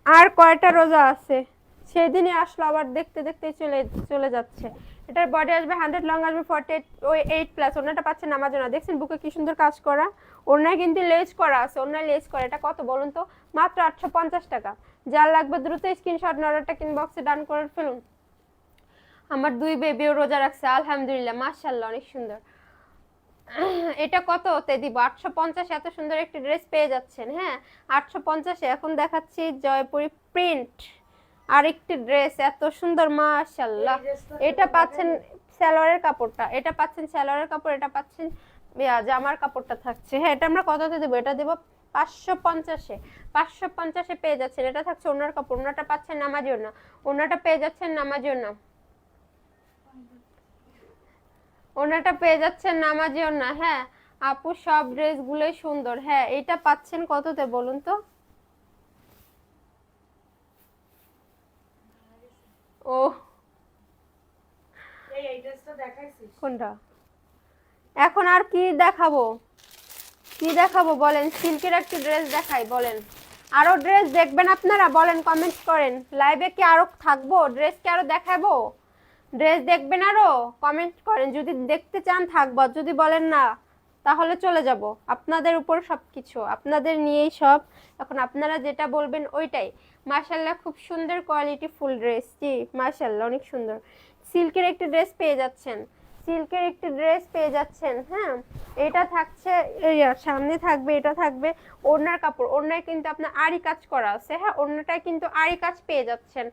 আর কয়টা রোজা আছে? সেদিনই আসলো, আবার দেখতে দেখতেই চলে যাচ্ছে। এটার বডি আসবে 100, লং আসবে 48+। ওড়নাটা পাচ্ছেন নামাজ ওড়না। দেখছেন বুকে কি সুন্দর কাজ করা, ওড়নায় কিন্তু লেস করা আছে, ওড়নায় লেস করা। এটা কত বলুন তো? মাত্র 850 টাকা। যার লাগবে দ্রুত স্ক্রিনশট অর্ডারটা ইনবক্সে ডান করে ফেলুন। আমার 2 বেবিও রোজা রাখছে, আলহামদুলিল্লাহ, মাশাআল্লাহ, অনেক সুন্দর। এটা কততে দিব? 850। এত সুন্দর একটি ড্রেস পেয়ে যাচ্ছেন। হ্যাঁ 850-এ। এখন দেখাচ্ছি জয়পুরি প্রিন্ট আরেকটি ড্রেস, এত সুন্দর, মাশাআল্লাহ। এটা পাচ্ছেন সালোয়ারের কাপড়টা, এটা পাচ্ছেন সালোয়ারের কাপড়, এটা পাচ্ছেন জামার কাপড়টা থাকছে। হ্যাঁ এটা আমরা কততে দেবো? এটা দেবো 550-এ। 550-এ পেয়ে যাচ্ছেন। এটা থাকছে ওনার কাপড়, ওনাটা পাচ্ছেন নামাজি ওড়না, ওনাটা পেয়ে যাচ্ছেন নামাজি ওড়না। ওনাটা পেয়ে যাচ্ছেন নামাজি ওনা। হ্যাঁ আপু সব ড্রেসগুলোই সুন্দর। হ্যাঁ এটা পাচ্ছেন কততে বলুন তো? ও এই ড্রেসটা দেখাইছিস? কোনটা? এখন আর কি দেখাবো, কি দেখাবো বলেন? সিল্কের একটি ড্রেস দেখাই বলেন। আরো ড্রেস দেখবেন আপনারা? বলেন, কমেন্ট করেন। লাইভে কি আরো থাকবো? ড্রেস কি আরো দেখাবো? ড্রেস দেখবেন আরো? কমেন্ট করেন। যদি দেখতে চান থাকবো, যদি বলেন না তাহলে চলে যাব। আপনাদের উপর সবকিছু, আপনাদের নিয়েই সব। এখন আপনারা যেটা বলবেন ওইটাই। মাশাআল্লাহ খুব সুন্দর কোয়ালিটি ফুল ড্রেস। জি মাশাআল্লাহ অনেক সুন্দর। সিল্কের একটি ড্রেস পেয়ে যাচ্ছেন, সিল্কের একটি ড্রেস পেয়ে যাচ্ছেন। হ্যাঁ এটা থাকছে, এই সামনে থাকবে, এটা থাকবে ওড়নার কাপড়। ওড়নায় কিন্তু আপনার আরি কাজ করা আছে। হ্যাঁ ওড়নাটায় কিন্তু আরি কাজ পেয়ে যাচ্ছেন।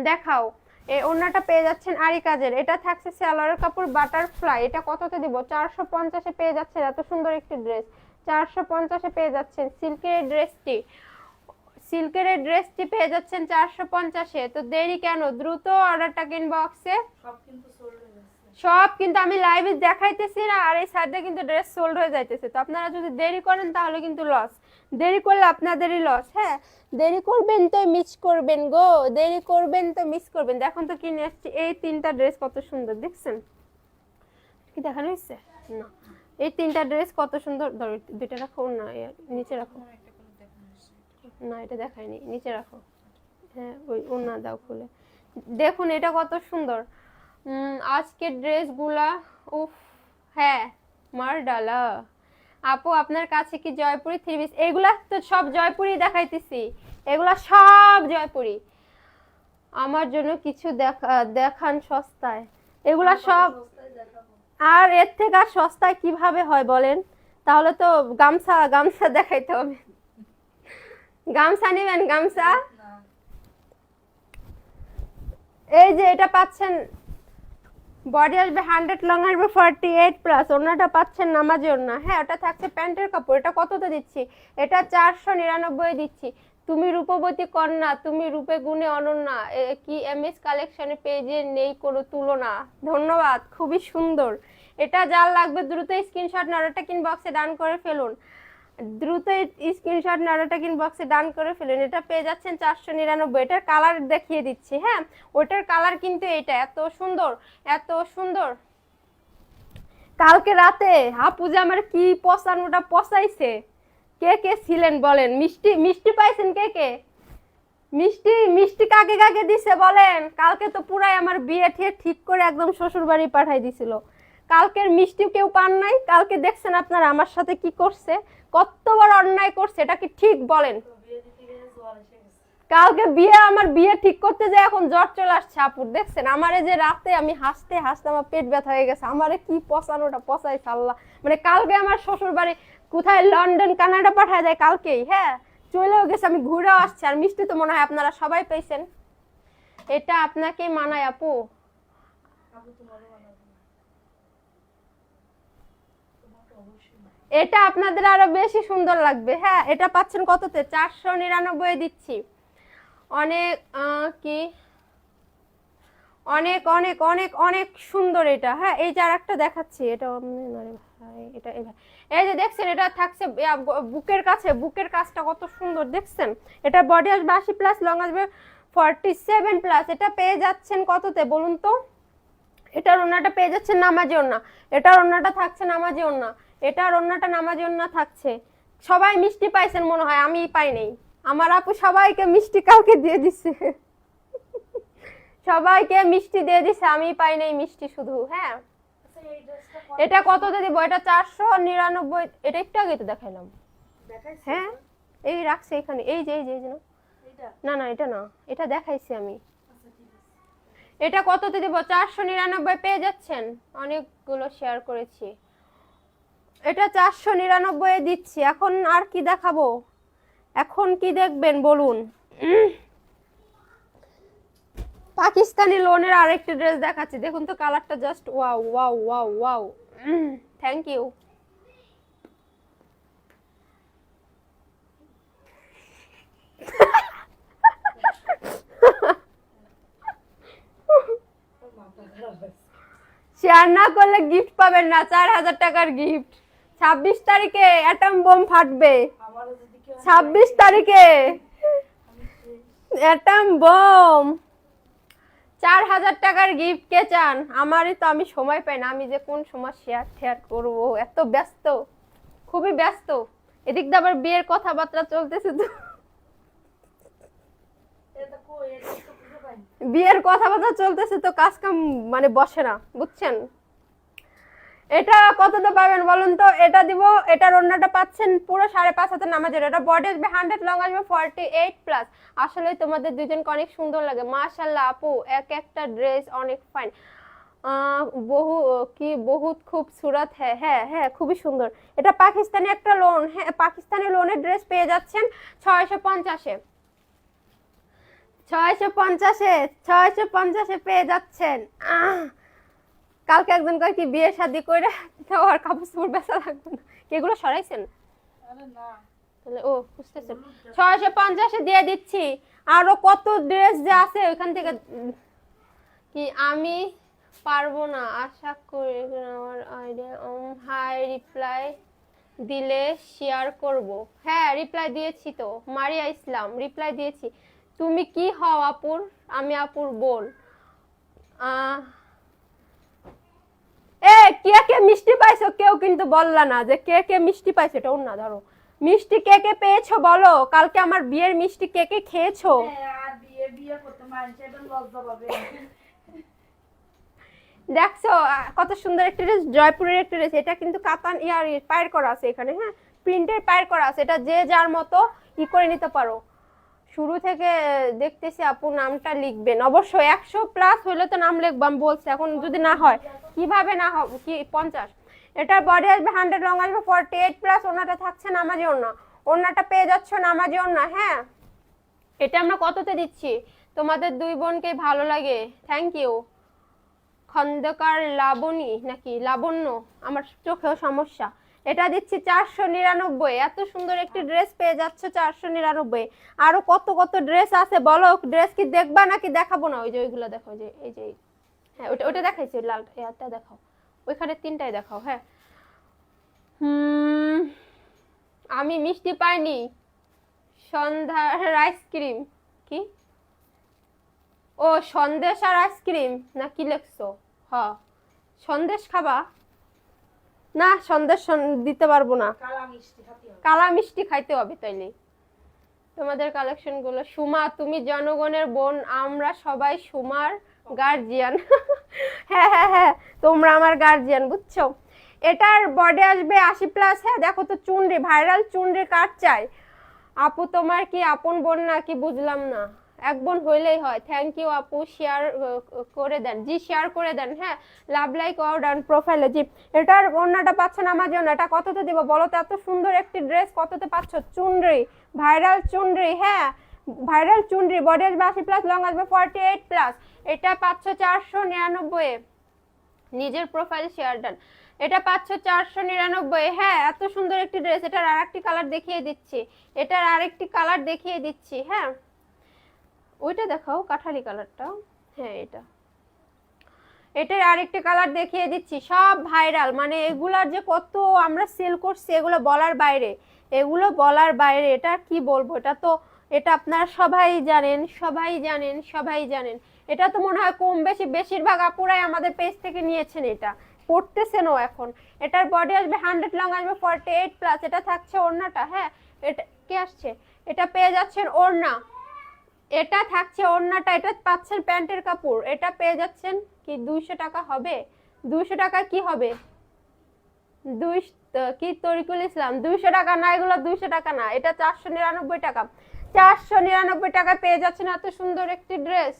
দেখাও, এই ওড়নাটা পেয়ে যাচ্ছেন আরি কাজের। এটা থাকছে সালোয়ারের কাপড় বাটারফ্লাই। এটা কততে দিব? 450-এ পেয়ে যাচ্ছেন। এত সুন্দর একটি ড্রেস 450-এ পেয়ে যাচ্ছেন। সিল্কের এই ড্রেসটি, সিল্কের এই ড্রেসটি পেয়ে যাচ্ছেন 450-এ। তো দেরি কেন, দ্রুত অর্ডারটা ইনবক্সে। সব কিন্তু সোল্ড হয়ে গেছে। সব কিন্তু আমি লাইভে দেখাইতেছি না, আর এই সাইডে কিন্তু ড্রেস সোল্ড হয়ে যাইতেছে। তো আপনারা যদি দেরি করেন তাহলে কিন্তু লস। দেরি করলে আপনাদেরই লস। হ্যাঁ দেরি করবেন তো মিস করবেন গো, দেরি করবেন তো মিস করবেন। দেখুন তো কিনে আসছি এই 3টা ড্রেস কত সুন্দর, দেখছেন কি দেখানো হয়েছে? না এই 3টা ড্রেস কত সুন্দর। ধরো দুইটা রাখো না, নিচে রাখো। না এটা দেখায়নি, নিচে রাখো। হ্যাঁ ওই ওনা দাও খুলে। দেখুন এটা কত সুন্দর। আজকের ড্রেসগুলা উফ, হ্যাঁ মার ডালা। আপু আপনার কাছে কি জয়পুরি 3 পিস? এগুলা তো সব জয়পুরি দেখাইতেছি, এগুলা সব জয়পুরি। আমার জন্য কিছু দেখান সস্তায়। এগুলা সব। সস্তায় দেখাবো। আর এর থেকে আর সস্তায় কিভাবে হয় বলেন? তাহলে তো গামছা, গামছা দেখাইতে হবে। গামছা নেবেন? গামছা না এই যে এটা পাচ্ছেন, বডি আসবে 100 লং আসবে 48+। ওড়নাটা পাচ্ছেন নামাজি ওড়না। হ্যাঁ ওটা থাকছে প্যান্টের কাপড়। এটা কততে দিচ্ছি? এটা 499 দিচ্ছি। তুমি রূপবতী কন্যা, তুমি রূপে গুণে অনন্যা। কি এমএস কালেকশনের পেজে নেই কোনো তুলনা। ধন্যবাদ, খুবই সুন্দর। এটা যার লাগবে দ্রুত স্ক্রিনশট নাড়াটা ইনবক্সে ডান করে ফেলুন, দ্রুত স্ক্রিনশট নাড়াটা ইনবক্সে ডান করে ফেলুন। এটা পেয়ে যাচ্ছেন 499। এটার কালার দেখিয়ে দিচ্ছি। হ্যাঁ ওটার কালার কিন্তু এটা এত সুন্দর, এত সুন্দর। কালকে রাতে আপু যে আমার কি পচানোটা পচাইছে। কে কে ছিলেন বলেন? মিষ্টি, মিষ্টি পাইছেন কে কে? মিষ্টি, মিষ্টি কাকে কাকে দিছে বলেন? কালকে তো পুরাই আমার বিয়ে ঠিক করে একদম শ্বশুর বাড়ি পাঠাই দিছিল। কালকের মিষ্টি কেউ পান নাই? কালকে দেখছেন আপনারা আমার সাথে কি করছে, কত বড় অন্যায় করছে, এটা কি ঠিক বলেন? তো বিয়ে দিতে গিয়ে জ্বর এসে গেছে। কালকে বিয়ে, আমার বিয়ে ঠিক করতে যায় এখন জ্বর চলে আসছে আপুর। দেখছেন আমারে যে রাতে আমি হাসতে হাসতে আমার পেট ব্যথা হয়ে গেছে। আমারে কি পচানোটা পচাইছে আল্লাহ। মানে কালকে আমার শ্বশুর বাড়ি কোথায় লন্ডন কানাডা পাঠায় দেয় কালকেই। হ্যাঁ চলেও গেছে, আমি ঘুরেও আসছি। আর মিষ্টি তো মনে হয় আপনারা সবাই পেয়েছেন। এটা আপনাকে মানায় আপু? আপু তোমারও বানাবো না। তোমাকে অবশ্যই না। এটা আপনাদের আরো বেশি সুন্দর লাগবে। হ্যাঁ এটা পাচ্ছেন কততে? 499 দিচ্ছি। অনেক কি অনেক অনেক অনেক অনেক সুন্দর এটা। হ্যাঁ এই যে আরেকটা দেখাচ্ছি, এটা ভাই এটা এই যে দেখছেন এটা থাকছে বুকের কাছে, বুকের কাজটা কত সুন্দর দেখছেন। এটা বডি আসবে 80+, লং আসবে 47+। এটা পেয়ে যাচ্ছেন কততে বলুন তো? এটার ওড়নাটা পেয়ে যাচ্ছেন নামাজি ওড়না। এটার ওড়নাটা থাকছে নামাজি ওড়না। এটার ওড়নাটা নামাজি ওড়না থাকছে। সবাই মিষ্টি পাইছেন মনে হয়, আমি পাই নাই। আমার আপু সবাইকে মিষ্টি কালকে দিয়ে দিচ্ছে। সবাইকে মিষ্টি দিয়ে দিছে, আমি পাই নাই মিষ্টি শুধু। হ্যাঁ আচ্ছা এই ড্রেসটা এটা কততে দিব? এটা 499। এটা একটু আগে তো দেখাইলাম। দেখাইছিস? হ্যাঁ এই রাখছে এখানে, এই যে এই যে এই যে না। এইটা না না এটা না, এটা দেখাইছি আমি। আচ্ছা ঠিক আছে। এটা কততে দিব? 499 পেয়ে যাচ্ছেন। অনেকগুলো শেয়ার করেছি। এটা 499 দিচ্ছি। এখন আর কি দেখাবো? এখন কি দেখবেন বলুন? পাকিস্তানি লোনের আরেকটি ড্রেস দেখাচ্ছি। দেখুন তো কালারটা just wow wow wow wow. Thank you. Share না করলে গিফট পাবেন না, 4000 টাকার গিফট। 26 তারিখে অ্যাটম বোম ফাটবে, আমারও যদি কেউ 26 তারিখে অ্যাটম বোম। 4000 টাকার গিফট কে চান? আমারই তো, আমি সময় পাই না, আমি যে কোন সময় শেয়ার করবো, এত ব্যস্ত, খুবই ব্যস্ত। এদিক দিয়ে আবার বিয়ের কথাবার্তা চলতেছে তো, এটা কই এটা তো খুঁজে পাই না। বিয়ের কথাবার্তা চলতেছে তো কাজ কাম মানে বসে না, বুঝছেন। এটা কততে পাবেন বলুন তো? এটা দিব, এটার ওড়নাটা পাচ্ছেন পুরো 5.5 নামাজের। এটা বডি আসবে 100, লং আসবে 48+। আসলে তোমাদের দুজনকে অনেক সুন্দর লাগে, মাশাআল্লাহ আপু, এক একটা ড্রেস অনেক ফাইন। বহু কি বহুত খুবসুরত হ্যাঁ, হ্যাঁ হ্যাঁ খুবই সুন্দর। এটা পাকিস্তানি একটা লোন, হ্যাঁ পাকিস্তানি লোনের ড্রেস পেয়ে যাচ্ছেন 650-এ। 650-এ পেয়ে যাচ্ছেন। কালকে একজন কয় কি বিয়ে শাদী করে তাও আর কাপড় চোপড় বেচা লাগবে না, কি এগুলো সরাইছেন? আরে না তাহলে ও বুঝতেছেন, 650-এ দিয়ে দিচ্ছি। আরো কত ড্রেস যে আছে ওইখান থেকে কি আমি পারবো না, আশা করি আমার আইডিয়া। হাই রিপ্লাই দিলে শেয়ার করব। হ্যাঁ রিপ্লাই দিয়েছি তো, মারিয়া ইসলাম রিপ্লাই দিয়েছি। তুমি কি হও আপুর? আমি আপুর বোন। এ কে কে মিষ্টি পাইছো কেউ কিন্তু বললা না যে কে কে মিষ্টি পাইছো, এটা ওর না ধরো। মিষ্টি কে কে পেয়েছো বলো, কালকে আমার বিয়ের মিষ্টি কে কে খেয়েছো? আর বিয়ে বিয়ে করতে মানছে এটা লজ্জা পাবে। দেখছো কত সুন্দর একটা ড্রেস, জয়পুরের একটা ড্রেস। এটা কিন্তু কাতান ইয়ার পায়ের করা আছে এখানে, হ্যাঁ প্রিন্টের পায়ের করা আছে। এটা যে যার মতো ই করে নিতে পারো। শুরু থেকে দেখতেছি আপু নামটা লিখবেন অবশ্যই, 100+ হইলে তো নাম লিখবো আমি বলছি। এখন যদি না হয় কিভাবে না হবে কি 50। এটার বডি আসবে 100, লং আসবে 48+। ওনাটা থাকছে নামাজি ওড়না, ওড়নাটা পেয়ে যাচ্ছ নামাজি ওড়না। হ্যাঁ এটা আমরা কততে দিচ্ছি? তোমাদের দুই বোনকে ভালো লাগে, থ্যাংক ইউ। খন্দকার লাবণী নাকি লাবণ্য, আমার চোখেও সমস্যা। এটা দিচ্ছি 499। এত সুন্দর একটি ড্রেস পেয়ে যাচ্ছে 499। আরো কত কত ড্রেস আছে বলো, ড্রেস কি দেখবা নাকি দেখাবো না? ওই যে ওইগুলো দেখো, যে এই যে হ্যাঁ ওটা ওটা দেখাইছি, লাল এটা দেখাও, ওইখানে 3টাই দেখাও। হ্যাঁ আমি মিষ্টি পাইনি, সন্ধ্যার আইসক্রিম কি, ও সন্দেশ আর আইসক্রিম না কি লেখছো? হ্যাঁ সন্দেশ খাবা না, সন্দেশ দিতে পারবো না, কালা মিষ্টি খাতে হবে। কালা মিষ্টি খাইতে হবে তাইলে। তোমাদের কালেকশন গুলো, সুমা তুমি জনগণের বোন, আমরা সবাই সুমার গার্জিয়ান। হ্যাঁ হ্যাঁ হ্যাঁ তোমরা আমার গার্জিয়ান, বুঝছো। এটার বডি আসবে 80+। হ্যাঁ দেখো তো চুনরি, ভাইরাল চুনরি কাট চাই আপু, তোমার কি আপন বোন নাকি বুঝলাম না? এক বোন হইলেই হয়। থ্যাংক ইউ আপু, শেয়ার করে দেন। জি শেয়ার করে দেন। হ্যাঁ লাভ লাইক অর্ডার প্রোফাইলে জি। এটার ওড়নাটা পাচ্ছেন আমার জন্য, এটা কততে দিব বলো তো? এত সুন্দর একটি ড্রেস কততে পাচ্ছ? চুনরি, ভাইরাল চুনরি। হ্যাঁ ভাইরাল চুনরি, বডি আসবে 80+, লং আসবে 48+। এটা পাচ্ছ 499-এ, নিজের প্রোফাইল শেয়ার ডান। এটা পাচ্ছ 499। হ্যাঁ এত সুন্দর একটি ড্রেস। এটার আরেকটি কালার দেখিয়ে দিচ্ছি, এটার আরেকটি কালার দেখিয়ে দিচ্ছি। হ্যাঁ ওইটা দেখাও কাঠালি কালারটা, হ্যাঁ এটার আরেকটি কালার দেখিয়ে দিচ্ছি। সব ভাইরাল, মানে এগুলার যে কত আমরা সেল করছি এগুলো বলার বাইরে, এগুলো বলার বাইরে। এটা কি বলবো, এটা তো এটা আপনারা সবাই জানেন, সবাই জানেন, সবাই জানেন। এটা তো মনে হয় কম বেশি বেশিরভাগ আপুরাই আমাদের পেজ থেকে নিয়েছেন, এটা পড়তেছেনও এখন। এটার বডি আসবে 100, লং আসবে 48+। এটা থাকছে ওড়নাটা। হ্যাঁ এটা কি আসছে, এটা পেয়ে যাচ্ছেন ওড়না, এটা থাকছে ওড়নাটা, এটা পাচ্ছেন প্যান্টের কাপড়। এটা পেয়ে যাচ্ছেন কি 200 টাকা হবে? 200 টাকা কি হবে? কি তরিকুল ইসলাম 200 টাকা না, এগুলো 200 টাকা না, এটা 499 টাকা। 499 টাকা পেয়ে যাচ্ছেন এত সুন্দর একটি ড্রেস।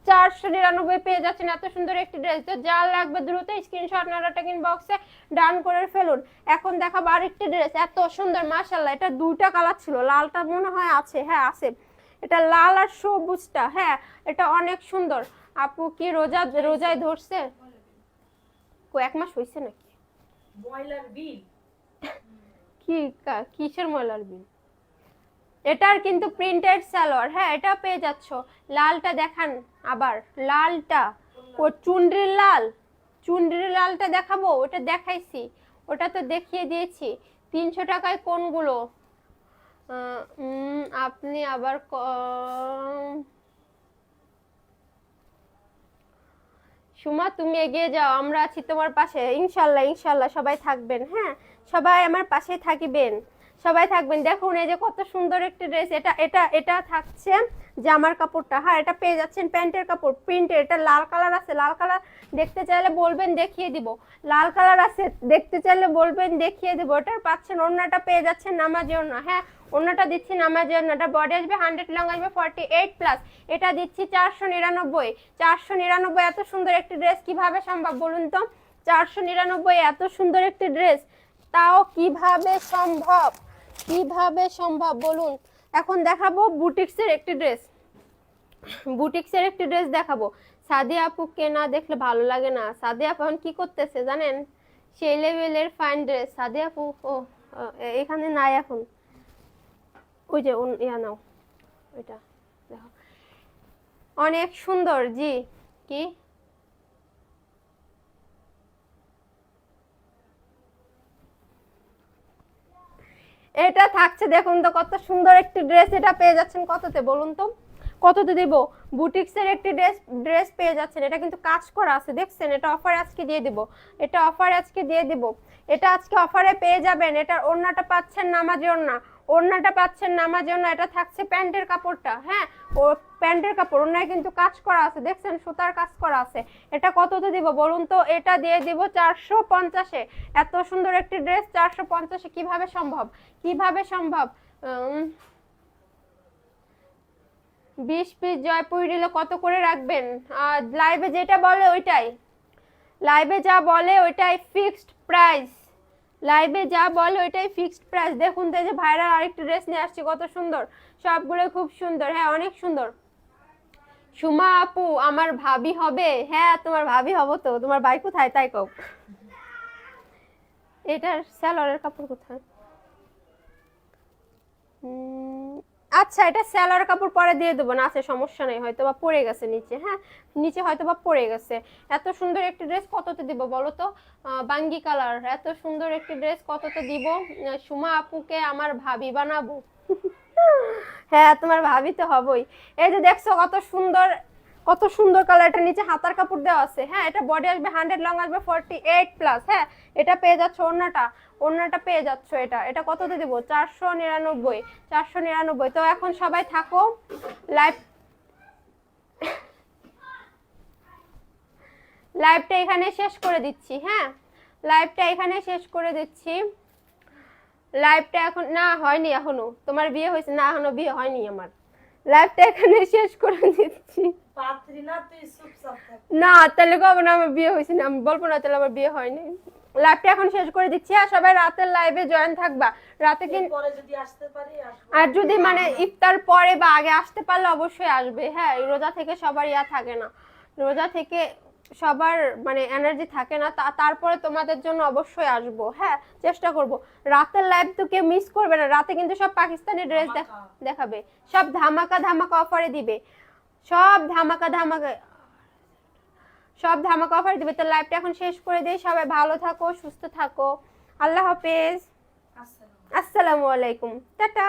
499 পেয়ে যাচ্ছেন এত সুন্দর একটি ড্রেস। তো যা লাগবে দ্রুত স্ক্রিনশট নারাটা ইনবক্সে ডান করে ফেলুন। এখন দেখাবো আরেকটি ড্রেস, এত সুন্দর মাশাআল্লাহ। এটা 2টা কালার ছিল, লালটা মনে হয় আছে, হ্যাঁ আছে। এটা লাল আর সবুজটা। হ্যাঁ এটা অনেক সুন্দর। আপু কি রোজায় ধরছে? 1 মাস হয়েছে নাকি? ময়লার বিল কি কিসের ময়লার বিল? এটার কিন্তু প্রিন্টেড সালোয়ার। হ্যাঁ এটা পেয়ে যাচ্ছ। লালটা দেখান আবার, লালটা ও চুনরির লাল, চুনরির লালটা দেখাবো? ওটা দেখাইছি, ওটা তো দেখিয়ে দিয়েছি। 300 টাকায় কোনগুলো? আপনি আবার সুমা তুমি এগিয়ে যাও, আমরা আছি তোমার পাশে, ইনশাল্লাহ ইনশাল্লাহ সবাই থাকবেন। হ্যাঁ, সবাই আমার পাশে থাকিবেন, সবাই থাকবেন। দেখুন এই যে কত সুন্দর একটি ড্রেস, এটা এটা এটা থাকছে জামার কাপড়টা। হ্যাঁ, এটা পেয়ে যাচ্ছেন প্যান্টের কাপড় প্রিন্টের। এটা লাল কালার আছে, লাল কালার দেখতে চাইলে বলবেন দেখিয়ে দিব। লাল কালার আছে, দেখতে চাইলে বলবেন দেখিয়ে দিব। এটার পাচ্ছেন ওড়নাটা পেয়ে যাচ্ছেন নামাজি ওড়না। হ্যাঁ, ওড়নাটা দিচ্ছি নামাজি ওড়না। এটা বডি আসবে 100, লং আসবে 48+। এটা দিচ্ছি 499। 499 এত সুন্দর একটি ড্রেস কিভাবে সম্ভব বলুন তো? 499 এত সুন্দর একটি ড্রেস, তাও কিভাবে সম্ভব? কিভাবে সম্ভব বলুন? এখন দেখাবো বুটিক্সের একটি ড্রেস, বুটিক্সের একটি ড্রেস দেখাবো। সাদিয়া আপুকে না দেখলে ভালো লাগে না। সাদিয়া আপু এখন কি করতেছে জানেন? সেই লেভেলের ফাইন ড্রেস। সাদিয়া আপু ও এখানে নাই এখন, ওই যে ইয়া নাও, ওইটা দেখো, অনেক সুন্দর। জি কি এটা থাকছে, দেখুন তো কত সুন্দর একটি ড্রেস। এটা পেয়ে যাচ্ছেন কততে বলুন তো? কততে দিব? বুটিক্সের একটি ড্রেস ড্রেস পেয়ে যাচ্ছেন। এটা কিন্তু কাজ করা আছে, দেখছেন? এটা অফার আজকে দিয়ে দিব, এটা অফার আজকে দিয়ে দিব, এটা আজকে অফারে পেয়ে যাবেন। এটার ওড়নাটা পাচ্ছেন নামাজি ওড়না, ওড়নাটা পাচ্ছেন নামাজি ওড়না। এটা থাকছে প্যান্টের কাপড়টা। হ্যাঁ, ও প্যান্টের কাপড়, ওড়নায় কিন্তু কাজ করা আছে, দেখছেন? সুতার কাজ করা আছে। এটা কততে দিব বলুন তো? এটা দিয়ে দিব 450-এ। এত সুন্দর একটি ড্রেস 450-এ কিভাবে সম্ভব? কিভাবে সম্ভব? 20 পিস জয়পুরি নিলে কত করে রাখবেন? লাইভে যেটা বলে ওইটাই, লাইভে যা বলে ওইটাই ফিক্সড প্রাইস, লাইভে যা বলে ওইটাই ফিক্সড প্রাইস। দেখুন তো এই যে ভাইরাল আরেকটা ড্রেস নিয়ে আসছি, কত সুন্দর, সবগুলো খুব সুন্দর। হ্যাঁ, অনেক সুন্দর। সুমা আপু আমার ভাবি হবে? হ্যাঁ, তোমার ভাবি হবো তো। তোমার ভাই কোথায় তাই কও? এটার স্যালোয়ারের কাপড় কোথায়? আচ্ছা, এটা স্যালোয়ার কাপড় পরে দিয়ে দেবো না, আছে সমস্যা নেই, হয়তো বা পড়ে গেছে নিচে। হ্যাঁ, নিচে হয়তো বা পড়ে গেছে। এত সুন্দর একটি ড্রেস কততে দিব বলো তো? বাঙ্গি কালার, এত সুন্দর একটি ড্রেস কততে দিব? সুমা আপুকে আমার ভাবি বানাবো? হ্যাঁ, তোমার ভাবি তো হবই। এই যে দেখছো কত সুন্দর, কত সুন্দর কালার। এটা নিচে হাতার কাপড় দেওয়া আছে। হ্যাঁ, এটা বডি আসবে 100, লং আসবে 48+। হ্যাঁ, এটা পেয়ে যাচ্ছে ওড়নাটা, ওড়নাটা পেয়ে যাচ্ছ। এটা এটা কততে দেবো? 499, 499। তো এখন সবাই থাকো, লাইভ লাইভটা এখানে শেষ করে দিচ্ছি। হ্যাঁ, লাইভটা এখানে শেষ করে দিচ্ছি। লাইভটা এখন না হয়নি, এখনো তোমার বিয়ে হয়েছে না? এখনো বিয়ে হয়নি আমার। লাইভটা এখানে শেষ করে দিচ্ছি। না তাহলে কবে না আমার বিয়ে হয়েছে না, আমি বলবো না তাহলে আমার বিয়ে হয়নি। লাইভটা এখন শেষ করে দিচ্ছি। আর সবাই রাতের লাইভে জয়েন থাকবা। রাতে কিন্তু আর যদি মানে ইফতার পরে বা আগে আসতে পারলে অবশ্যই আসবে। হ্যাঁ, রোজা থেকে সবার ইয়া থাকে না, রোজা থেকে সবার মানে এনার্জি থাকে না। তারপরে তোমাদের জন্য অবশ্যই আসবো। হ্যাঁ, চেষ্টা করব। রাতের লাইভ তো কেউ মিস করবে না। রাতে কিন্তু সব পাকিস্তানি ড্রেস দেখাবে, সব ধামাকা ধামাকা অফারে দিবে, সব ধামাকা ধামাকা, সব ধামাকা অফার দিবে। তো লাইভটা এখন শেষ করে দিই। সবাই ভালো থাকো, সুস্থ থাকো। আল্লাহ হাফেজ, আসসালামু আলাইকুম, টাটা।